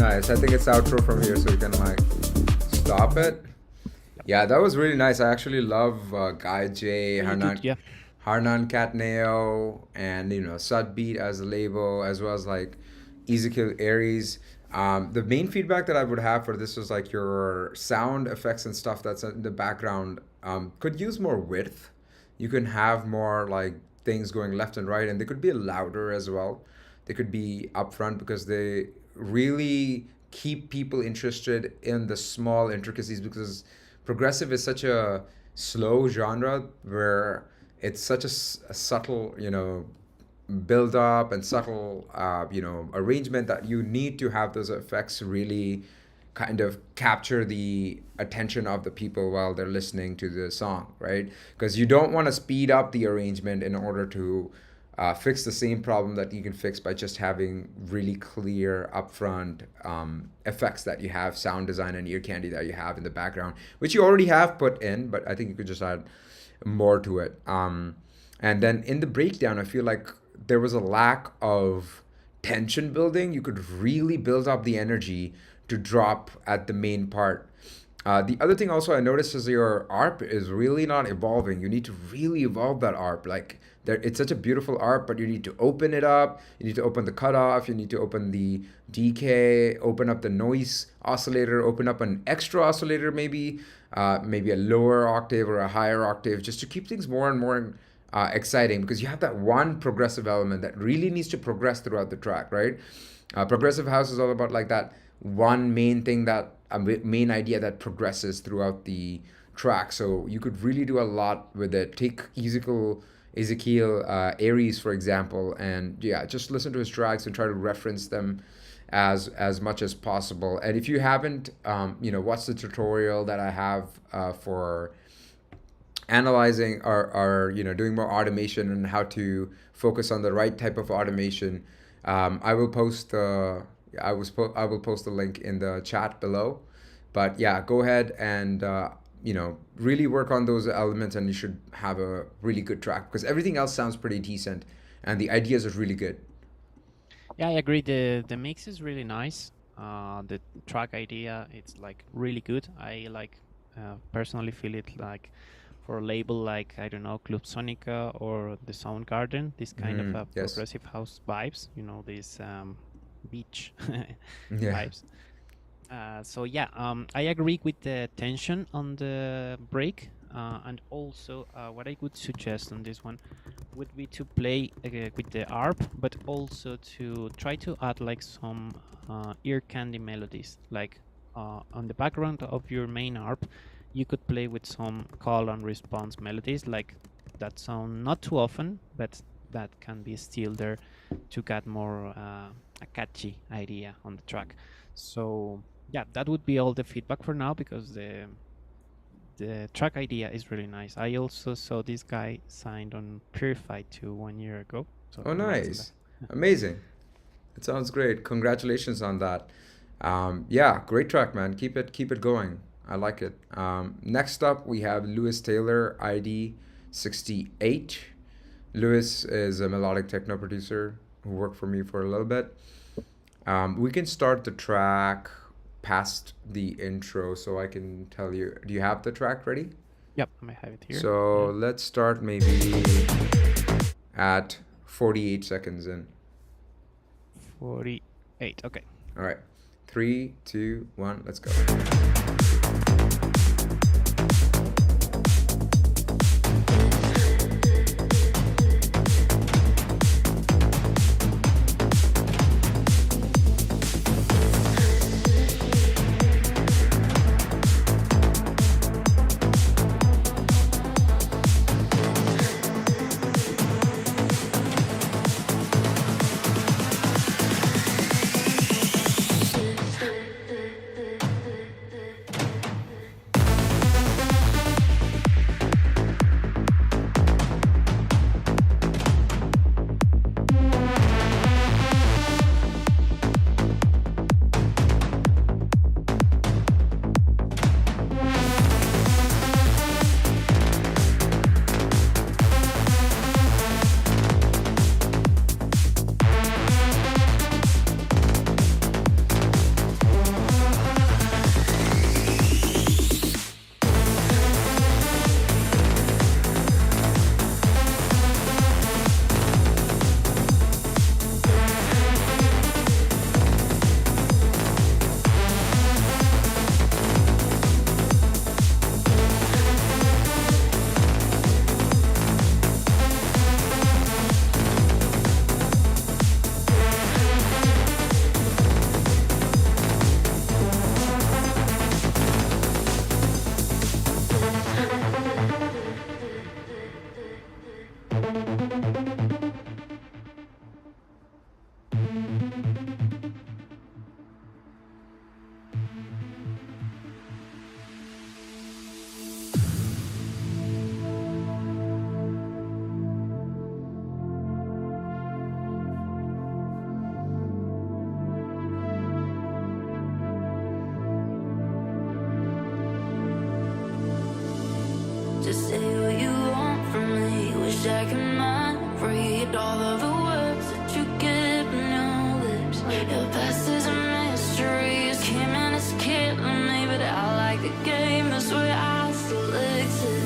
Nice. I think it's outro from here, so you can like stop it. Yep. Yeah, that was really nice. I actually love Guy J, Really good. Yeah. Harnan Katneo, and Sudbeat as a label, as well as like Ezekiel Aries. The main feedback that I would have for this was like your sound effects and stuff that's in the background could use more width. You can have more like things going left and right, and they could be louder as well. They could be upfront because they really keep people interested in the small intricacies, because progressive is such a slow genre where it's such a subtle, build up and subtle, arrangement, that you need to have those effects really kind of capture the attention of the people while they're listening to the song, right? Because you don't want to speed up the arrangement in order to fix the same problem that you can fix by just having really clear upfront effects that you have, sound design and ear candy that you have in the background, which you already have put in, but I think you could just add more to it. And then in the breakdown, I feel like there was a lack of tension building. You could really build up the energy to drop at the main part. The other thing also I noticed is your ARP is really not evolving. You need to really evolve that ARP. Like it's such a beautiful ARP, but you need to open it up. You need to open the cutoff. You need to open the decay, open up the noise oscillator, open up an extra oscillator maybe a lower octave or a higher octave, just to keep things more and more exciting, because you have that one progressive element that really needs to progress throughout the track, right? Progressive house is all about like that one main thing, that main idea that progresses throughout the track. So you could really do a lot with it. Take Ezekiel Aries, for example, and yeah, just listen to his tracks and try to reference them as much as possible. And if you haven't, watched the tutorial that I have for analyzing or doing more automation and how to focus on the right type of automation, I will post I will post the link in the chat below. But yeah, go ahead and really work on those elements, and you should have a really good track, because everything else sounds pretty decent and the ideas are really good. Yeah, I agree. The mix is really nice. The track idea, it's like really good. I like personally feel it like for a label like, I don't know, Club Sonica or the Soundgarden, this kind of Yes. progressive house vibes, these beach Yeah. vibes. So yeah, I agree with the tension on the break, and also what I would suggest on this one would be to play with the ARP, but also to try to add like some ear candy melodies, like on the background of your main ARP. You could play with some call and response melodies, like that sound not too often, but that can be still there to get more a catchy idea on the track. So yeah, that would be all the feedback for now, because the track idea is really nice. I also saw this guy signed on Purified 1 year ago. So Oh, nice. Amazing. It sounds great. Congratulations on that. Yeah, great track, man. Keep it going. I like it. Next up, we have Lewis Taylor, ID 68. Lewis is a melodic techno producer who worked for me for a little bit. We can start the track past the intro, so I can tell you. Do you have the track ready? Yep, I have it here. So let's start maybe at 48 seconds in. 48. Okay. All right. 3, 2, 1, let's go. Just say what you want from me. Wish I could mind read all of the words that you give in your lips. Your past is a mystery. It's came and it's killing me, but I like the game. That's where I still exist.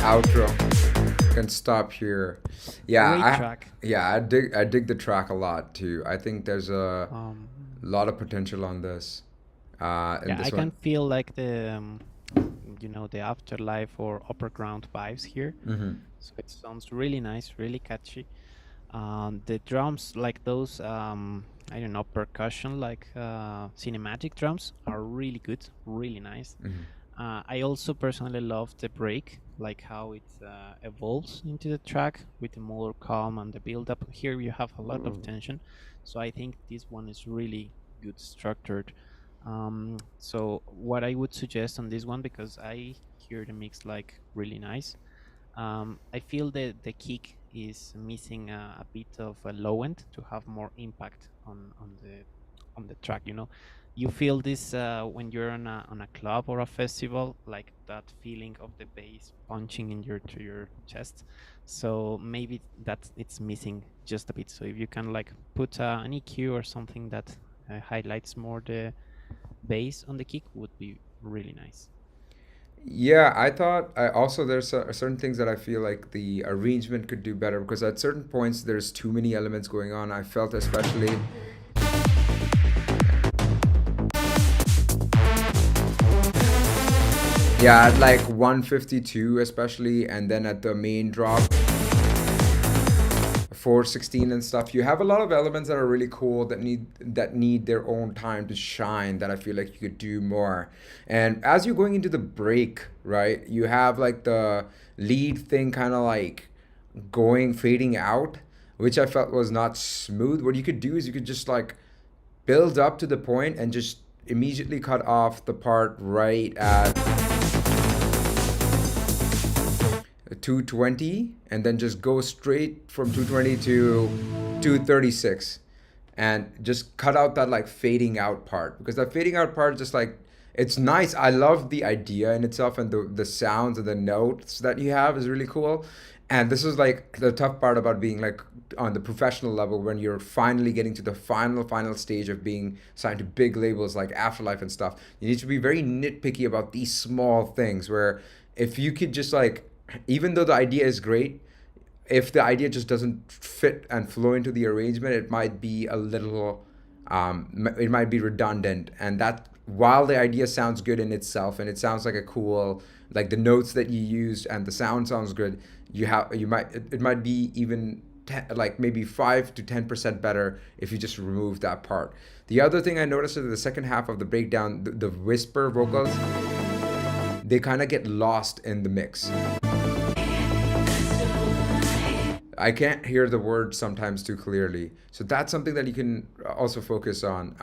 Outro. Can stop here. Yeah, Great track. I dig the track a lot too. I think there's a lot of potential on this. In Yeah, this I one. can feel like the the afterlife or upper ground vibes here. Mm-hmm. So it sounds really nice, really catchy. The drums, like those, I don't know, percussion, like cinematic drums, are really good, really nice. Mm-hmm. I also personally love the break, like how it evolves into the track with the more calm and the build up. Here you have a lot of tension, so I think this one is really good structured. So what I would suggest on this one, because I hear the mix like really nice, I feel that the kick is missing a bit of a low end to have more impact on the track. You feel this when you're on a club or a festival, like that feeling of the bass punching in to your chest. So maybe that it's missing just a bit. So if you can like put an EQ or something that highlights more the bass on the kick, would be really nice. Yeah, I thought I also there's certain things that I feel like the arrangement could do better because at certain points there's too many elements going on. I felt especially yeah, at like 152 especially, and then at the main drop 416 and stuff, you have a lot of elements that are really cool that need their own time to shine, that I feel like you could do more. And as you're going into the break, right, you have like the lead thing kind of like fading out, which I felt was not smooth. What you could do is you could just like build up to the point and just immediately cut off the part right at 220 and then just go straight from 220 to 236 and just cut out that like fading out part, because that fading out part just like it's nice. I love the idea in itself, and the sounds and the notes that you have is really cool. And this is like the tough part about being like on the professional level, when you're finally getting to the final stage of being signed to big labels like Afterlife and stuff. You need to be very nitpicky about these small things, where if you could just like, even though the idea is great, if the idea just doesn't fit and flow into the arrangement, it might be a little, it might be redundant. And that, while the idea sounds good in itself and it sounds like a cool, like the notes that you used and the sound sounds good, it might be even like maybe 5 to 10% better if you just remove that part. The other thing I noticed is the second half of the breakdown, the whisper vocals, they kind of get lost in the mix. I can't hear the words sometimes too clearly. So that's something that you can also focus on.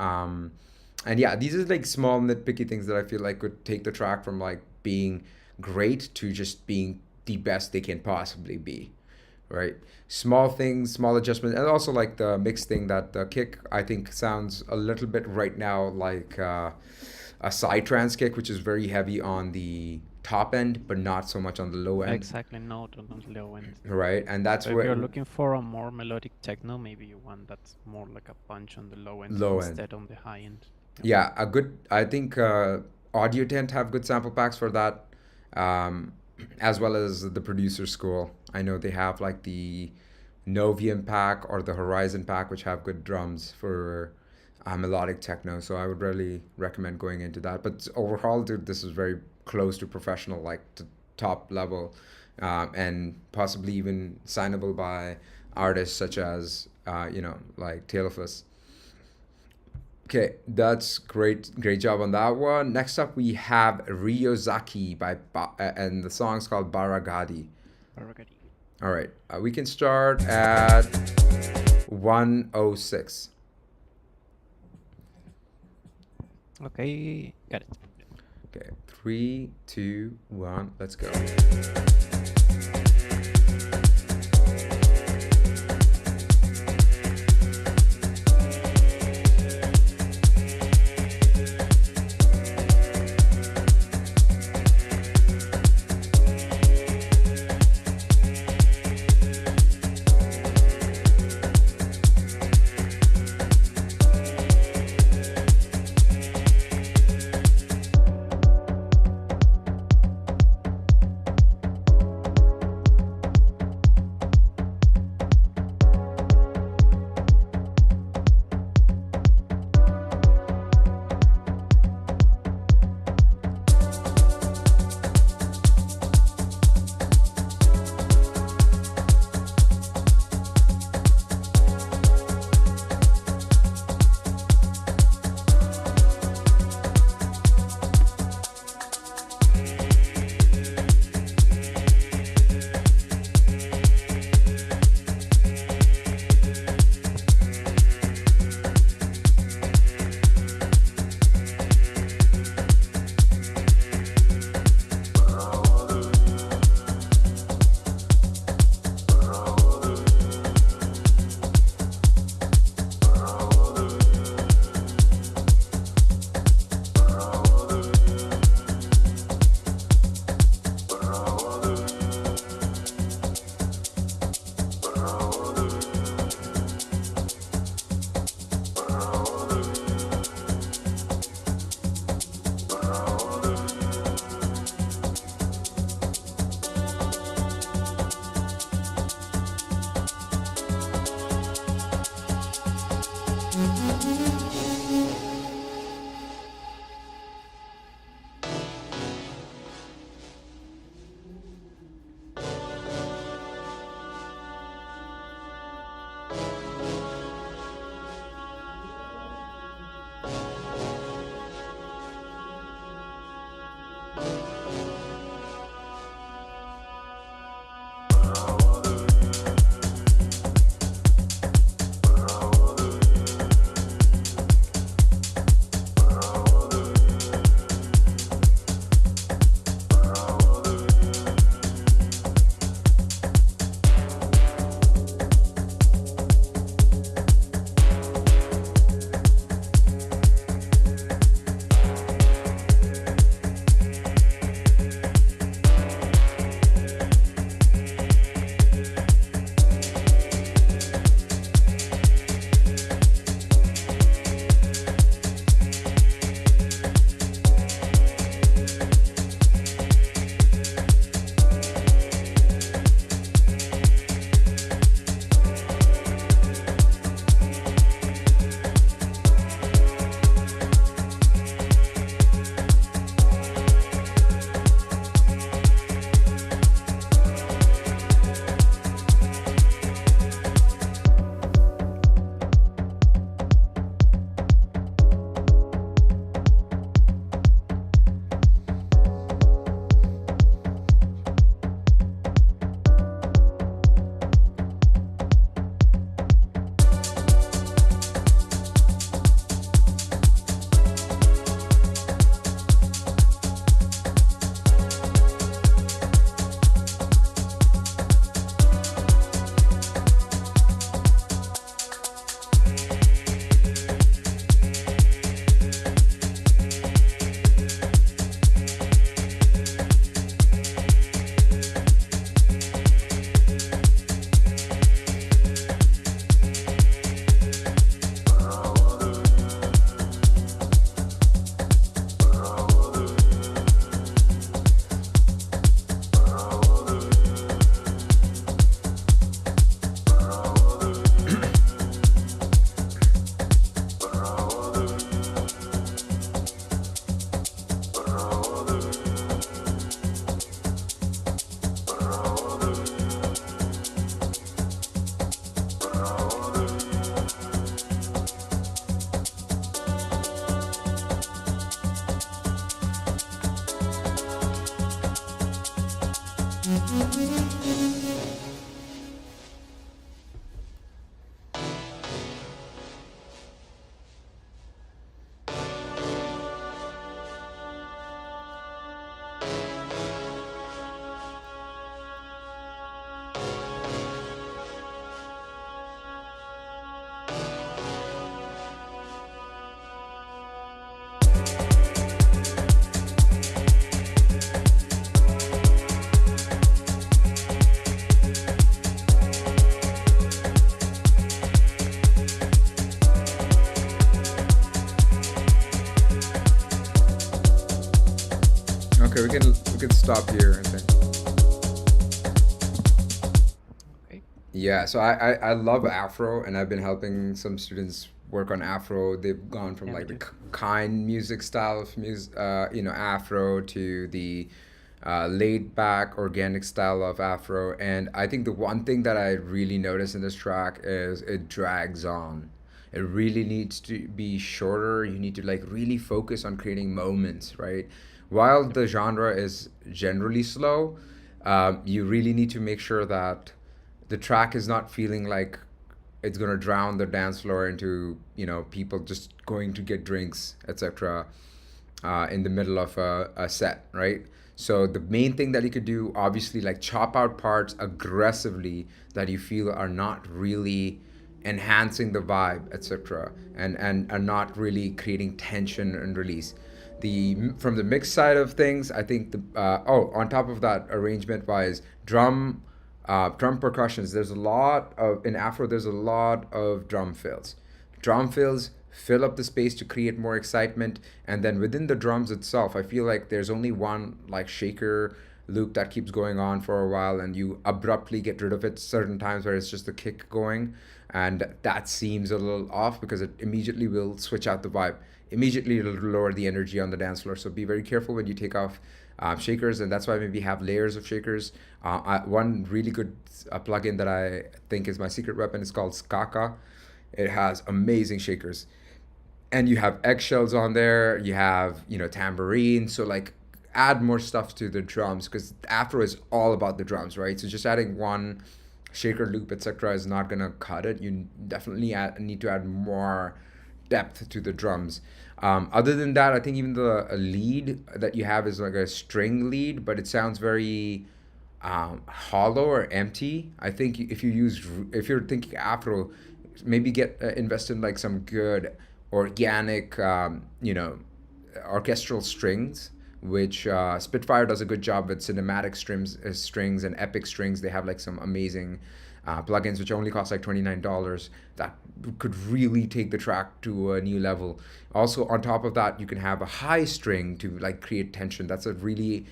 And yeah, these are like small nitpicky things that I feel like could take the track from like being great to just being the best they can possibly be, right? Small things, small adjustments, and also like the mix thing, that the kick I think sounds a little bit right now like a psytrance kick, which is very heavy on the top end, but not so much on the low end. Exactly, not on the low end. Right, and that's So if where you're looking for a more melodic techno, maybe you want that's more like a punch on the low end instead on the high end. Yeah, a good. I think Audio Tent have good sample packs for that, as well as the Producer School. I know they have like the Novium pack or the Horizon pack, which have good drums for melodic techno. So I would really recommend going into that. But overall, dude, this is very close to professional, like to top level, and possibly even signable by artists such as like Tail of Us. Okay, that's great job on that one. Next up, we have Ryozaki and the song's called Baragadi. All right, we can start at 106. Okay, got it. Okay, 3, 2, 1, let's go. Okay, we can stop here, I think. Okay. Yeah, so I love Afro, and I've been helping some students work on Afro. They've gone from Yeah, me like the too. kind music style of music, Afro, to the laid back organic style of Afro. And I think the one thing that I really notice in this track is it drags on. It really needs to be shorter. You need to like really focus on creating moments, right? While Yep. the genre is generally slow, you really need to make sure that the track is not feeling like it's gonna drown the dance floor into people just going to get drinks, etc. In the middle of a set, right? So the main thing that you could do, obviously, like chop out parts aggressively that you feel are not really enhancing the vibe, etc., and are not really creating tension and release. The From the mix side of things, I think on top of that, arrangement wise, drum percussions. There's a lot of in Afro. There's a lot of drum fills. Drum fills fill up the space to create more excitement, and then within the drums itself, I feel like there's only one like shaker loop that keeps going on for a while, and you abruptly get rid of it certain times where it's just the kick going, and that seems a little off because it immediately will switch out the vibe. Immediately it'll lower the energy on the dance floor. So be very careful when you take off shakers, and that's why maybe have layers of shakers. One really good plugin that I think is my secret weapon is called Skaka. It has amazing shakers, and you have eggshells on there. You have tambourine. So like add more stuff to the drums because Afro is all about the drums, right? So just adding one shaker loop, etc., is not gonna cut it. You definitely need to add more depth to the drums. Other than that, I think even the lead that you have is like a string lead, but it sounds very hollow or empty. I think if you're thinking Afro, maybe get invest in like some good organic, orchestral strings, which Spitfire does a good job with cinematic strings and epic strings. They have like some amazing plugins which only cost like $29 that could really take the track to a new level. Also, on top of that, you can have a high string to like create tension. That's a really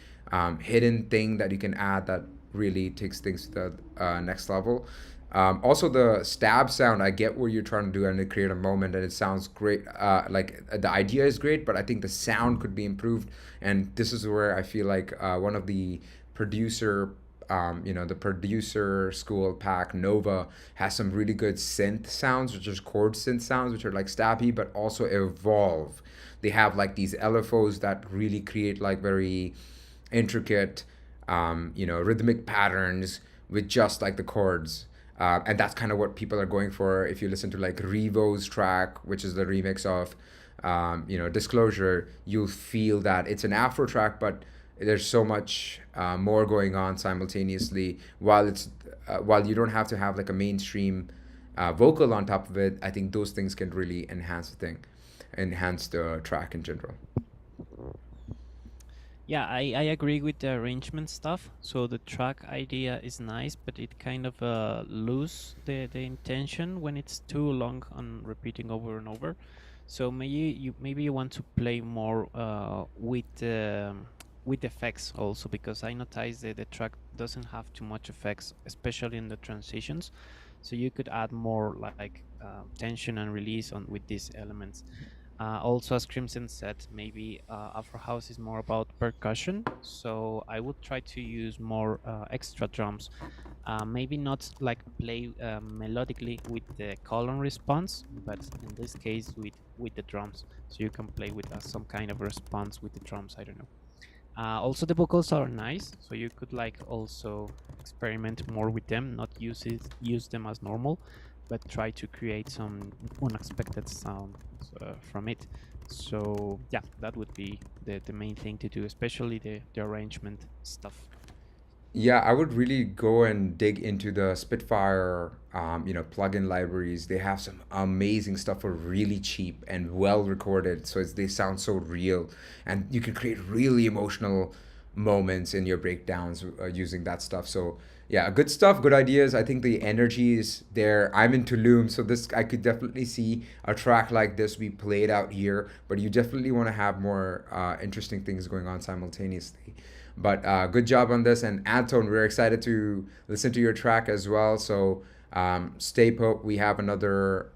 hidden thing that you can add that really takes things to the next level. Also, the stab sound, I get what you're trying to do and to create a moment, and it sounds great. The idea is great, but I think the sound could be improved. And this is where I feel like one of the producer, the producer school pack, Nova, has some really good synth sounds, which is chord synth sounds, which are like stabby, but also evolve. They have like these LFOs that really create like very intricate, rhythmic patterns with just like the chords. And that's kind of what people are going for. If you listen to like Revo's track, which is the remix of, Disclosure, you'll feel that it's an Afro track, but there's so much more going on simultaneously. While you don't have to have like a mainstream vocal on top of it, I think those things can really enhance the track in general. Yeah, I agree with the arrangement stuff. So the track idea is nice, but it kind of lose the intention when it's too long on repeating over and over. So maybe you want to play more with effects also, because I noticed that the track doesn't have too much effects, especially in the transitions. So you could add more like tension and release on with these elements. Also, as Crimson said, maybe Afro House is more about percussion, so I would try to use more extra drums. Maybe not like play melodically with the column response, but in this case with the drums. So you can play with some kind of response with the drums. I don't know. Also, the vocals are nice, so you could like also experiment more with them, not use them as normal, but try to create some unexpected sound from it. So yeah, that would be the main thing to do, especially the arrangement stuff. Yeah, I would really go and dig into the Spitfire, plugin libraries. They have some amazing stuff for really cheap and well recorded, so they sound so real, and you can create really emotional moments in your breakdowns using that stuff. So yeah, good stuff, good ideas. I think the energy is there. I'm into Loom, so this I could definitely see a track like this be played out here. But you definitely want to have more interesting things going on simultaneously. But good job on this. And Anton, we're excited to listen to your track as well. So stay put. We have another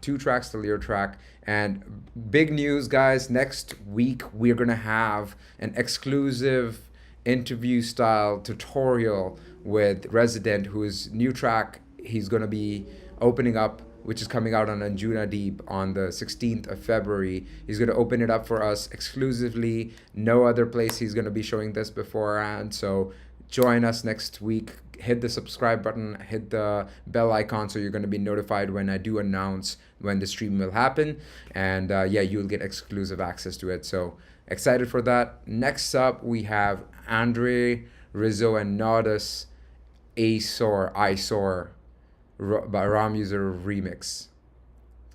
2 tracks till your track. And big news, guys. Next week, we're going to have an exclusive interview style tutorial with Resident, whose new track he's going to be opening up, which is coming out on Anjuna Deep on the 16th of February. He's going to open it up for us exclusively. No other place he's going to be showing this beforehand. So join us next week. Hit the subscribe button, hit the bell icon, so you're going to be notified when I do announce when the stream will happen. And yeah, you'll get exclusive access to it. So excited for that. Next up, we have Andre, Rizzo, and Nodus, Eyesore, by Ram User Remix.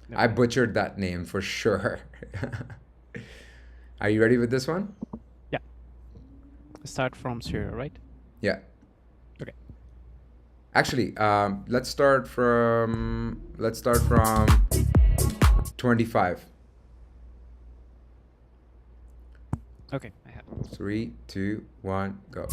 No. I butchered that name for sure. Are you ready with this one? Yeah. Start from 0, right? Yeah. Okay. Actually, let's start from 25. Okay, I have. 3, 2, 1, go.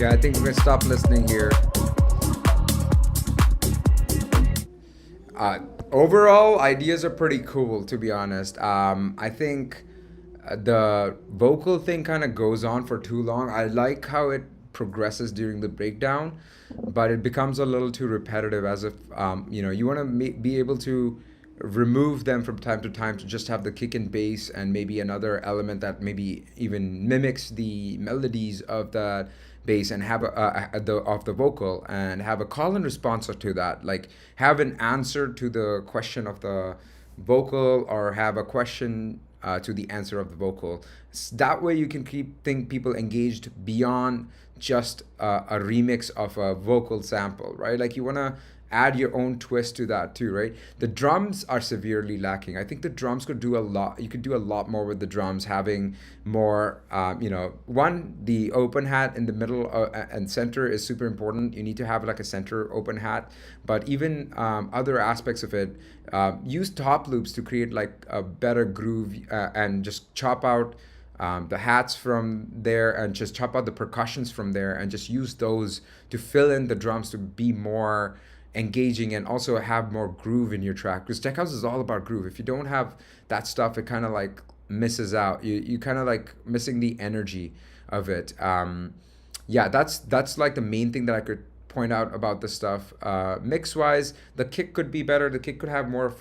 Yeah, I think we're gonna stop listening here. Overall, ideas are pretty cool, to be honest. I think the vocal thing kind of goes on for too long. I like how it progresses during the breakdown, but it becomes a little too repetitive. As if you want to be able to remove them from time to time to just have the kick and bass and maybe another element that maybe even mimics the melodies of the bass and have the vocal and have a call and response to that, like have an answer to the question of the vocal or have a question to the answer of the vocal. That way you can keep people engaged beyond just a remix of a vocal sample, right? Like you want to add your own twist to that too, right? The drums are severely lacking. I think the drums could do a lot. You could do a lot more with the drums, having more, one, the open hat in the middle and center is super important. You need to have like a center open hat, but even other aspects of it, use top loops to create like a better groove and just chop out the hats from there and just chop out the percussions from there and just use those to fill in the drums to be more engaging and also have more groove in your track, because tech house is all about groove. If you don't have that stuff, it kind of like misses out. You kind of like missing the energy of it. Yeah, that's like the main thing that I could point out about this stuff. Mix wise, the kick could be better. The kick could have more of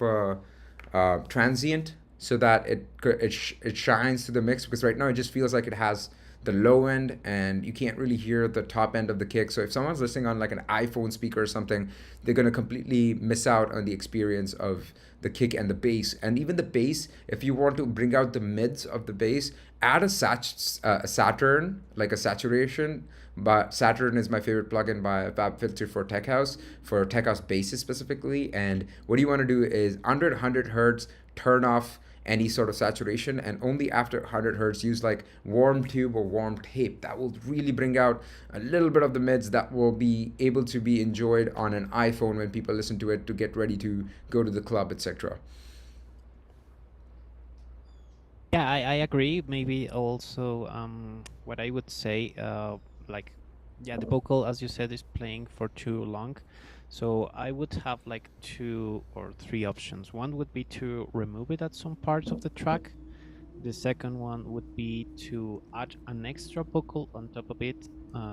a transient so that it shines to the mix, because right now it just feels like it has the low end and you can't really hear the top end of the kick. So if someone's listening on like an iPhone speaker or something, they're going to completely miss out on the experience of the kick and the bass. And even the bass, if you want to bring out the mids of the bass, add a Saturn, like a saturation. But Saturn is my favorite plugin by FabFilter for Tech House basses specifically. And what you want to do is under 100 hertz, turn off any sort of saturation, and only after 100 hertz use like warm tube or warm tape. That will really bring out a little bit of the mids that will be able to be enjoyed on an iPhone when people listen to it to get ready to go to the club, etc. Yeah, I agree. Maybe also what I would say, like, yeah, the vocal, as you said, is playing for too long. So I would have like 2 or 3 options. One would be to remove it at some parts of the track. The second one would be to add an extra vocal on top of it,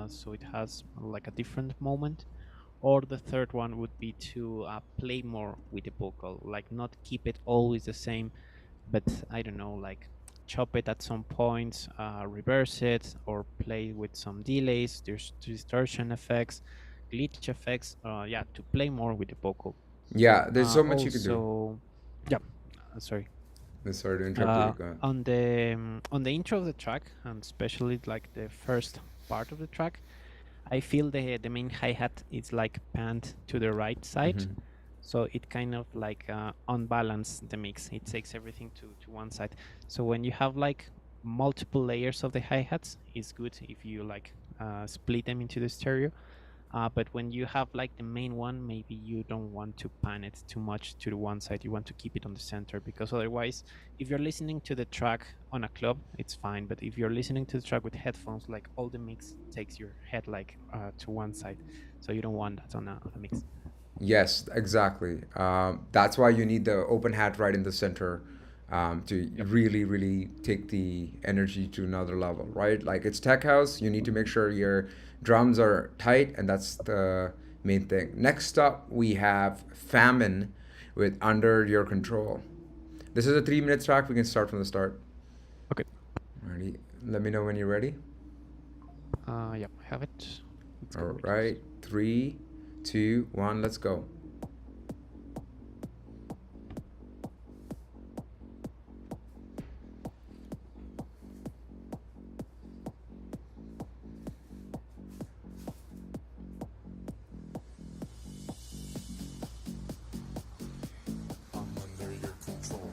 so it has like a different moment. Or the third one would be to play more with the vocal, like not keep it always the same, but I don't know, like chop it at some points, reverse it, or play with some delays, there's distortion effects, glitch effects, yeah, to play more with the vocal. Yeah, there's so much you can do. Also, yeah, sorry. Sorry to interrupt you. Go ahead. On the intro of the track, and especially like the first part of the track, I feel the main hi-hat is like panned to the right side. Mhm. So it kind of like unbalance the mix. It takes everything to one side. So when you have like multiple layers of the hi-hats, it's good if you like split them into the stereo. But when you have like the main one, maybe you don't want to pan it too much to the one side. You want to keep it on the center, because otherwise, if you're listening to the track on a club, it's fine. But if you're listening to the track with headphones, like all the mix takes your head like to one side. So you don't want that on a mix. Yes, exactly. That's why you need the open hat right in the center to really, really take the energy to another level, right? Like it's tech house, you need to make sure your drums are tight, and that's the main thing. Next up, we have Famine with Under Your Control. This is a 3-minute track. We can start from the start. Okay. Ready? Let me know when you're ready. Yeah, I have it. All right. 3, 2, 1, let's go. I'm under your control.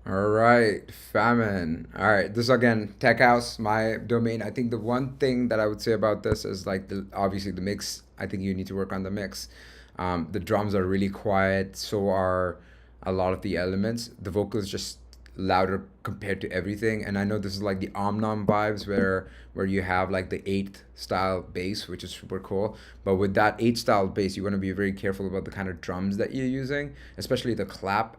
All right, famine. All right, this again, tech house, my domain. I think the one thing that I would say about this is like obviously the mix. I think you need to work on the mix. The drums are really quiet, so are a lot of the elements. The vocals just louder compared to everything. And I know this is like the Omnom vibes where you have like the eighth style bass, which is super cool. But with that eighth style bass, you want to be very careful about the kind of drums that you're using, especially the clap.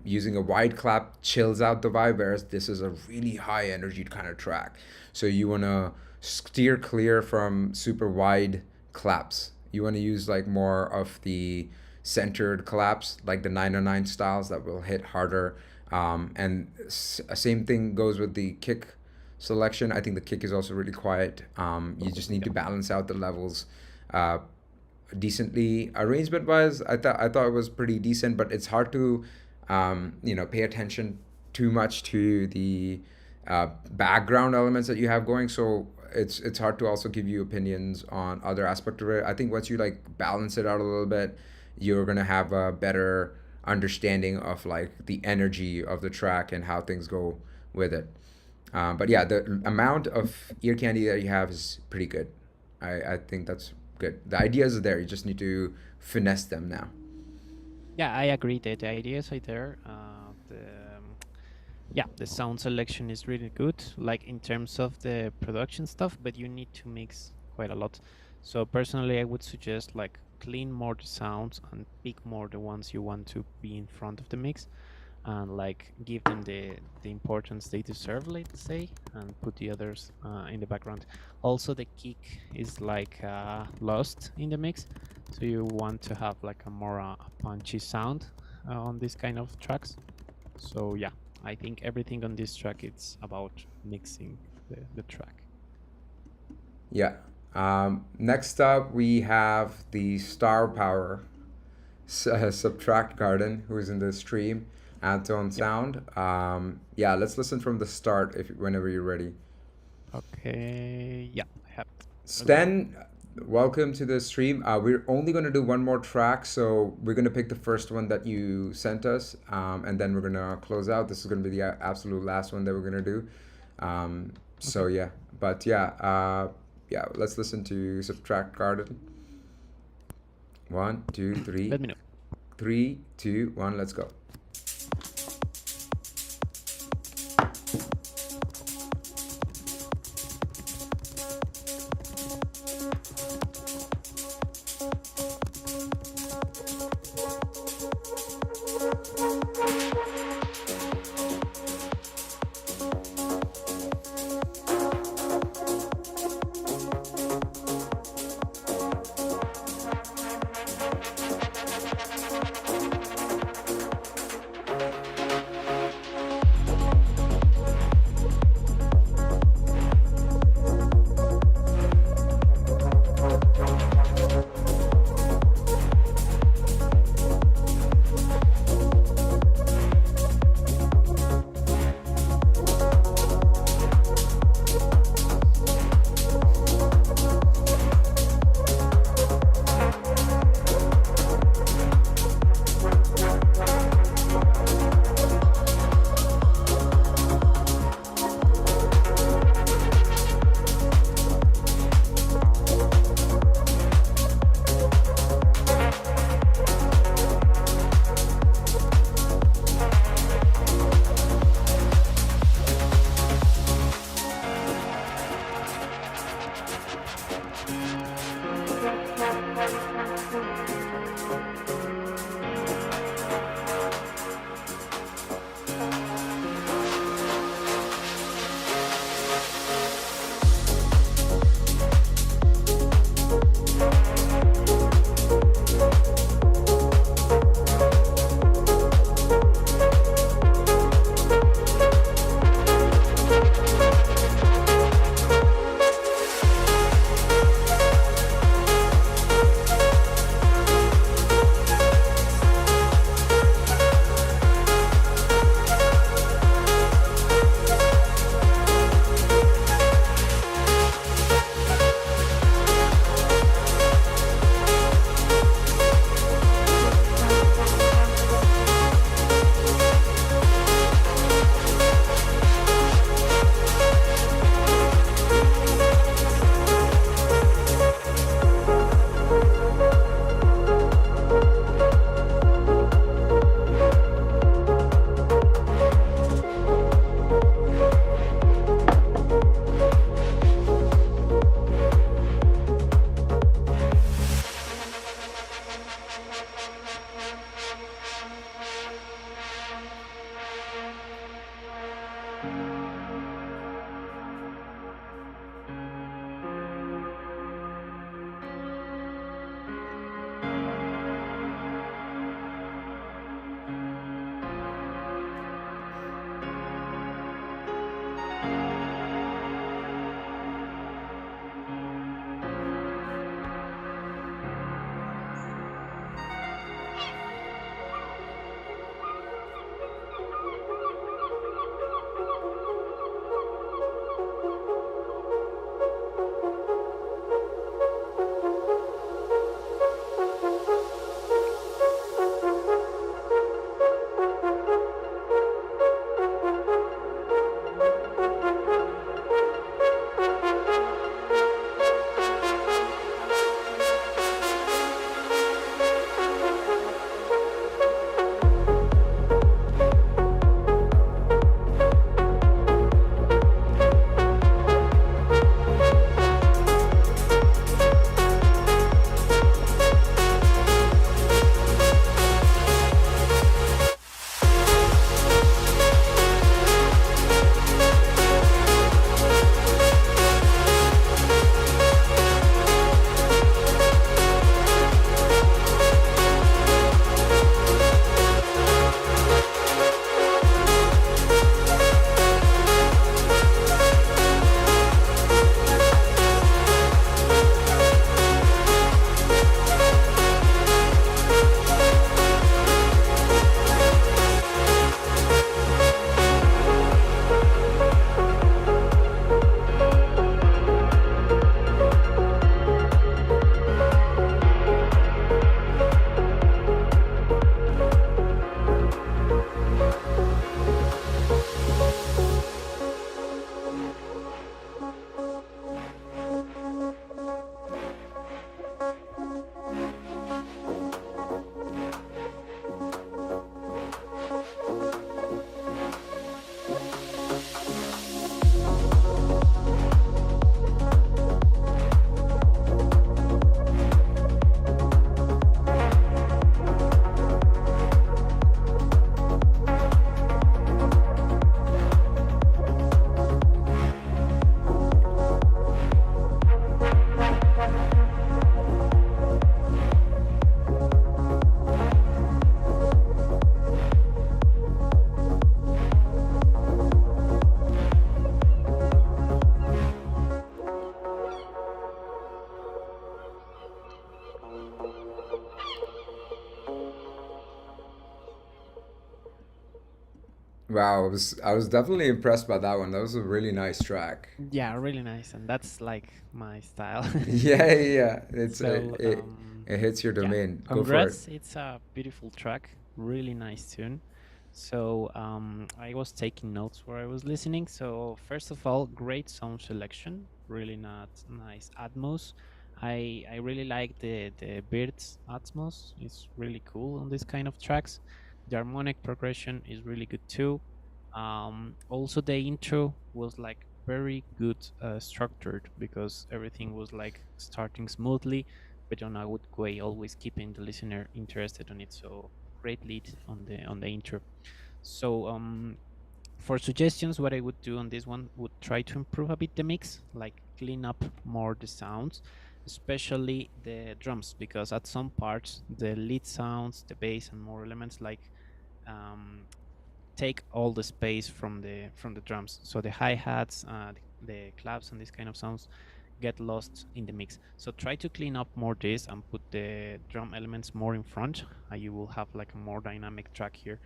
Using a wide clap chills out the vibe, whereas this is a really high energy kind of track. So you want to steer clear from super wide claps. You want to use like more of the centered claps, like the 909 styles that will hit harder. And same thing goes with the kick selection. I think the kick is also really quiet. You just need to balance out the levels decently. Arrangement wise, I thought it was pretty decent, but it's hard to pay attention too much to the background elements that you have going. So it's hard to also give you opinions on other aspects of it. I think once you like balance it out a little bit, you're gonna have a better understanding of like the energy of the track and how things go with it. But yeah, the amount of ear candy that you have is pretty good. I think that's good. The ideas are there. You just need to finesse them now. Yeah, I agree that the ideas are there. The sound selection is really good, like in terms of the production stuff, but you need to mix quite a lot. So personally, I would suggest like clean more the sounds and pick more the ones you want to be in front of the mix, and like give them the importance they deserve, let's say, and put the others in the background. Also, the kick is like lost in the mix, so you want to have like a more punchy sound on this kind of tracks. So yeah, I think everything on this track it's about mixing the track. Yeah. Next up, we have the star power Subtract Garden, who is in the stream, Anton Sound. Yeah, let's listen from the start whenever you're ready. Okay, yeah, I have it. Sten, welcome to the stream. We're only going to do one more track, so we're going to pick the first one that you sent us, and then we're going to close out. This is going to be the absolute last one that we're going to do. So yeah, but yeah, let's listen to Subtract Garden. 1, 2, 3. Let me know. 3, 2, 1, let's go. Wow, I was definitely impressed by that one. That was a really nice track. Yeah, really nice, and that's like my style. Yeah, yeah. It's So it hits your yeah, domain. Go for it. congrats. It's a beautiful track, really nice tune. So I was taking notes where I was listening. So first of all, great sound selection, really not nice atmos. I really like the birds atmos. It's really cool on this kind of tracks. The harmonic progression is really good too. Also the intro was like very good structured, because everything was like starting smoothly but on a good way, always keeping the listener interested on it. So great lead on the intro. So for suggestions, what I would do on this one would try to improve a bit the mix, like clean up more the sounds, especially the drums, because at some parts the lead sounds, the bass, and more elements like um, take all the space from the drums. So the hi-hats, the claps, and these kind of sounds get lost in the mix. So try to clean up more this and put the drum elements more in front. You will have like a more dynamic track here.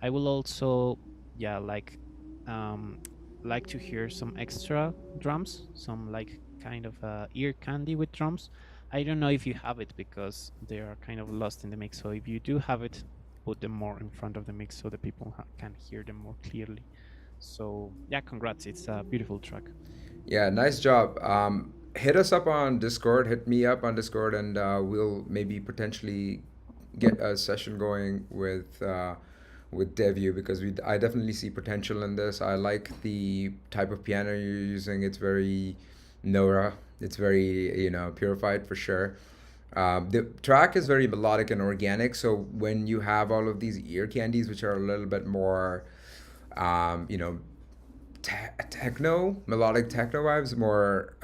I will also, yeah, um, like to hear some extra drums, some like kind of ear candy with drums. I don't know if you have it, because they are kind of lost in the mix. So if you do have it, put them more in front of the mix so the people can hear them more clearly. So yeah, congrats! It's a beautiful track. Yeah, nice job. Hit us up on Discord. Hit me up on Discord, and we'll maybe potentially get a session going with DEVIU, because I definitely see potential in this. I like the type of piano you're using. It's very Nora. It's very, purified for sure. The track is very melodic and organic. So when you have all of these ear candies, which are a little bit more, um, you know, melodic techno vibes, more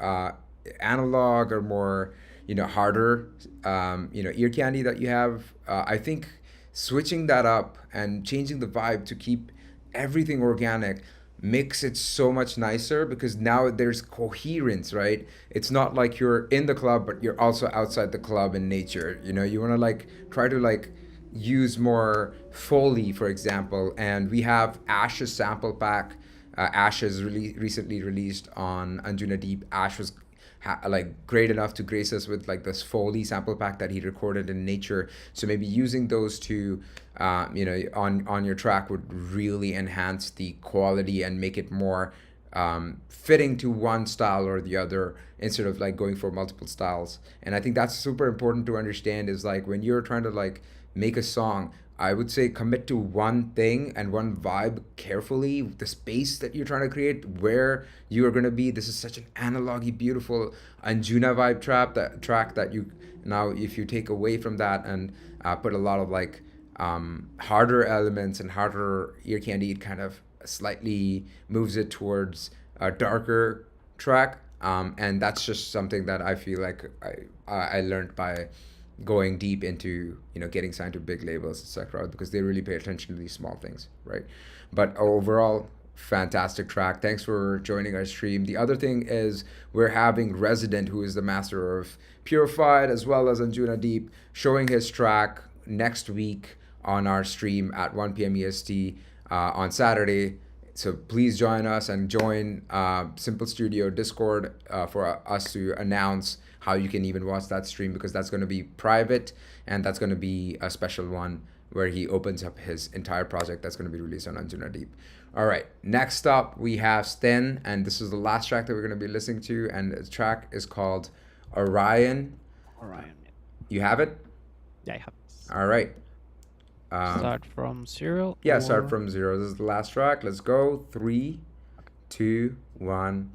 analog or more, harder, ear candy that you have. I think switching that up and changing the vibe to keep everything organic makes it so much nicer, because now there's coherence, right? It's not like you're in the club but you're also outside the club in nature. You want to like try to like use more Foley, for example. And we have Ash's sample pack. Ash is really recently released on Anjuna Deep. Ash was like great enough to grace us with like this Foley sample pack that he recorded in nature. So maybe using those two, on your track would really enhance the quality and make it more fitting to one style or the other, instead of like going for multiple styles. And I think that's super important to understand, is like when you're trying to like make a song, I would say commit to one thing and one vibe carefully. The space that you're trying to create, where you are going to be. This is such an analogy, beautiful Anjuna vibe track that you now, if you take away from that and put a lot of like harder elements and harder ear candy, it kind of slightly moves it towards a darker track. And that's just something that I feel like I learned by going deep into getting signed to big labels, etc., because they really pay attention to these small things, right? But overall, fantastic track. Thanks for joining our stream. The other thing is we're having Resident, who is the master of Purified as well as Anjuna Deep, showing his track next week on our stream at 1 p.m. EST on Saturday. So please join us and join Simple Studio Discord for us to announce how you can even watch that stream, because that's going to be private, and that's going to be a special one where he opens up his entire project that's going to be released on Anjuna Deep. All right, next up we have Sten, and this is the last track that we're going to be listening to, and the track is called Orion. Orion. You have it? Yeah, I have. All right. Start from zero. Yeah, start from zero. This is the last track. Let's go. 3, 2, 1.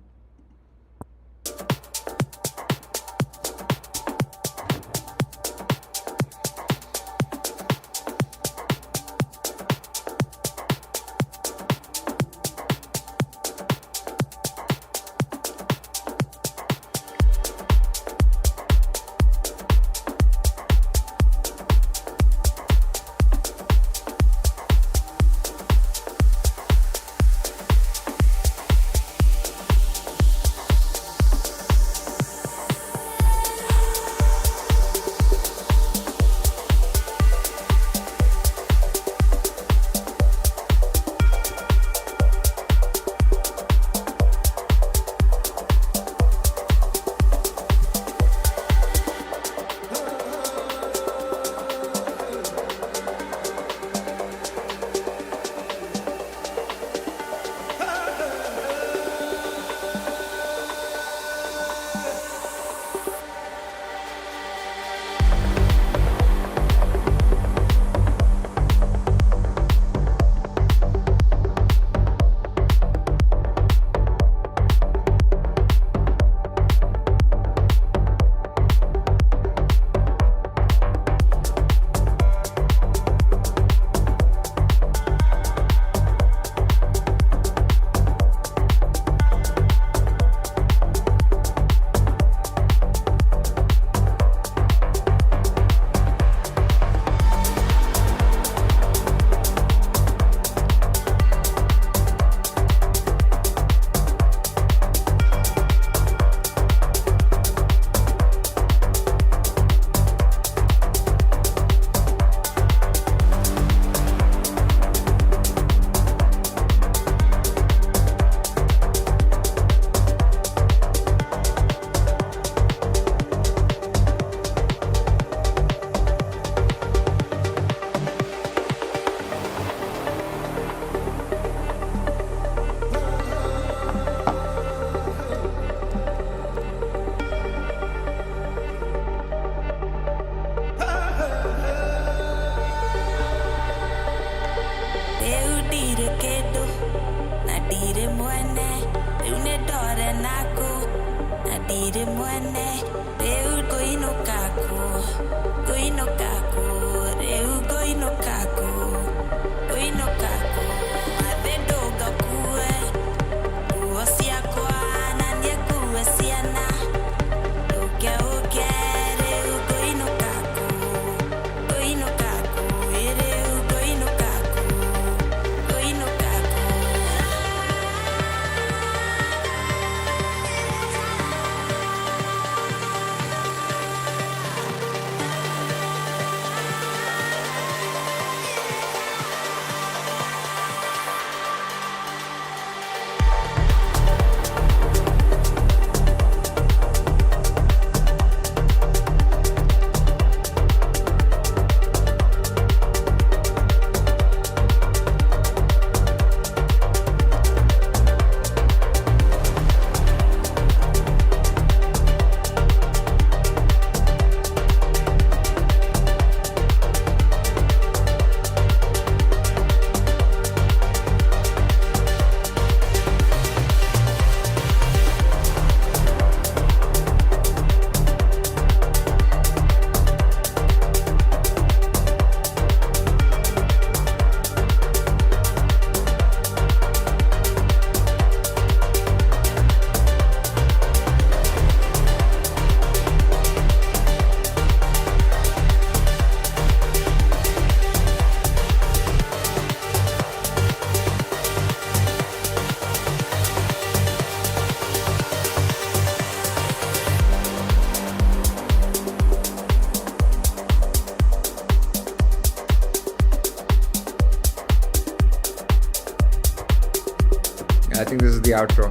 I think this is the outro.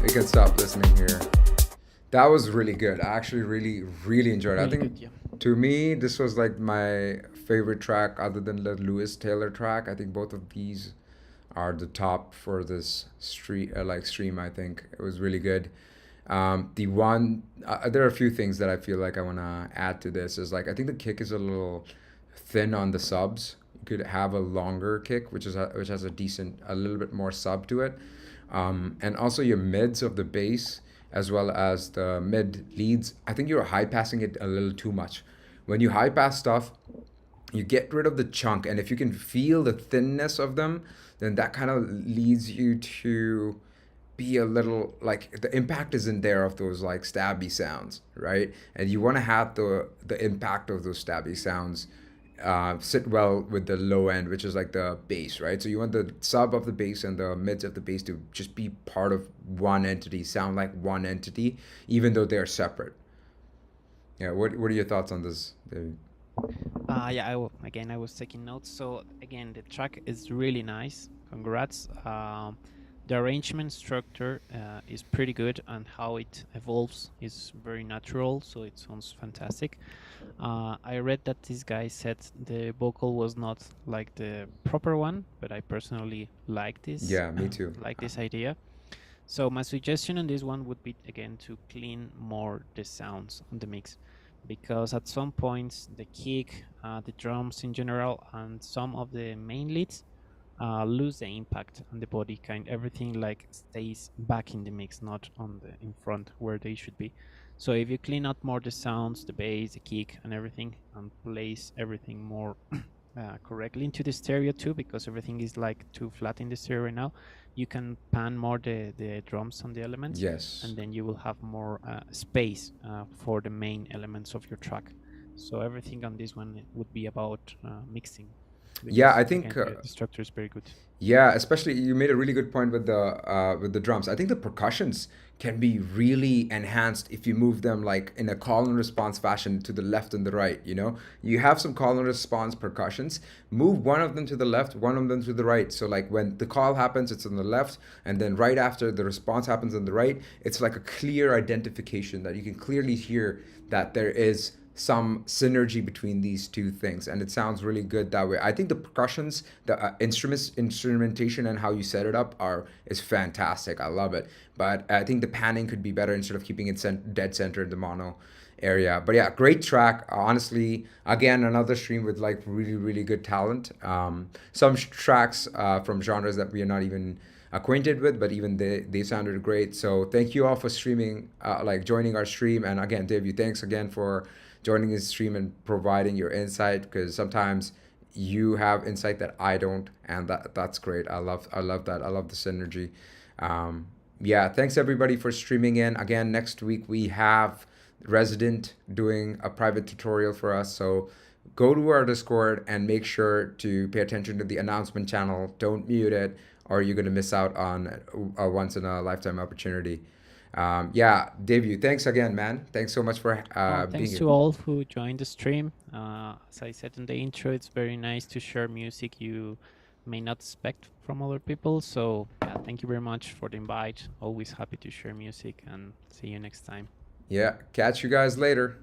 We can stop listening here. That was really good. I actually really enjoyed it. I Really think good, yeah. to me this was like my favorite track other than the Lewis Taylor track. I think both of these are the top for this stream. I think it was really good. There are a few things that I feel like I want to add to this. Is like I think the kick is a little thin on the subs. You could have a longer kick, which has a little bit more sub to it, and also your mids of the bass as well as the mid leads. I think you're high passing it a little too much. When you high pass stuff, you get rid of the chunk, and if you can feel the thinness of them, then that kind of leads you to be a little like the impact isn't there of those like stabby sounds, right? And you want to have the impact of those stabby sounds sit well with the low end, which is like the bass, right? So you want the sub of the bass and the mids of the bass to just be part of one entity, sound like one entity, even though they're separate. Yeah, what are your thoughts on this, David? Yeah, again, I was taking notes. So again, the track is really nice. Congrats. The arrangement structure is pretty good, and how it evolves is very natural, so it sounds fantastic. I read that this guy said the vocal was not like the proper one, but I personally like this. Yeah, me too. Like this idea. So my suggestion on this one would be again to clean more the sounds on the mix, because at some points the kick, the drums in general, and some of the main leads lose the impact on the body. Everything like stays back in the mix, not on the in front where they should be. So if you clean out more the sounds, the bass, the kick, and everything, and place everything more correctly into the stereo too, because everything is like too flat in the stereo right now, you can pan more the drums on the elements. Yes. And then you will have more space for the main elements of your track. So everything on this one would be about mixing. Yeah, I because, think again, the structure is very good. yeah, especially you made a really good point with the drums. I think the percussions can be really enhanced if you move them like in a call and response fashion to the left and the right. You know, you have some call and response percussions. Move one of them to the left, one of them to the right. So like when the call happens, it's on the left, and then right after the response happens on the right. It's like a clear identification that you can clearly hear that there is some synergy between these two things, and it sounds really good that way. I think the percussions, the instrumentation and how you set it up is fantastic. I love it, but I think the panning could be better instead of keeping it dead center in the mono area. But yeah, great track. Honestly, again, another stream with like really good talent. Some tracks from genres that we are not even acquainted with, but even they sounded great. So thank you all for streaming, like joining our stream. And again, DEVIU, thanks again for joining this stream and providing your insight, because sometimes you have insight that I don't, and that's great. I love that. I love the synergy. Yeah, thanks everybody for streaming in. Again, next week we have Resident doing a private tutorial for us. So go to our Discord and make sure to pay attention to the announcement channel. Don't mute it, or you're going to miss out on a once in a lifetime opportunity. Yeah, DEVIU, thanks again, man. Thanks so much for being Thanks here. to all who joined the stream. As I said in the intro, it's very nice to share music you may not expect from other people. So yeah, thank you very much for the invite. Always happy to share music, and see you next time. Yeah, catch you guys later.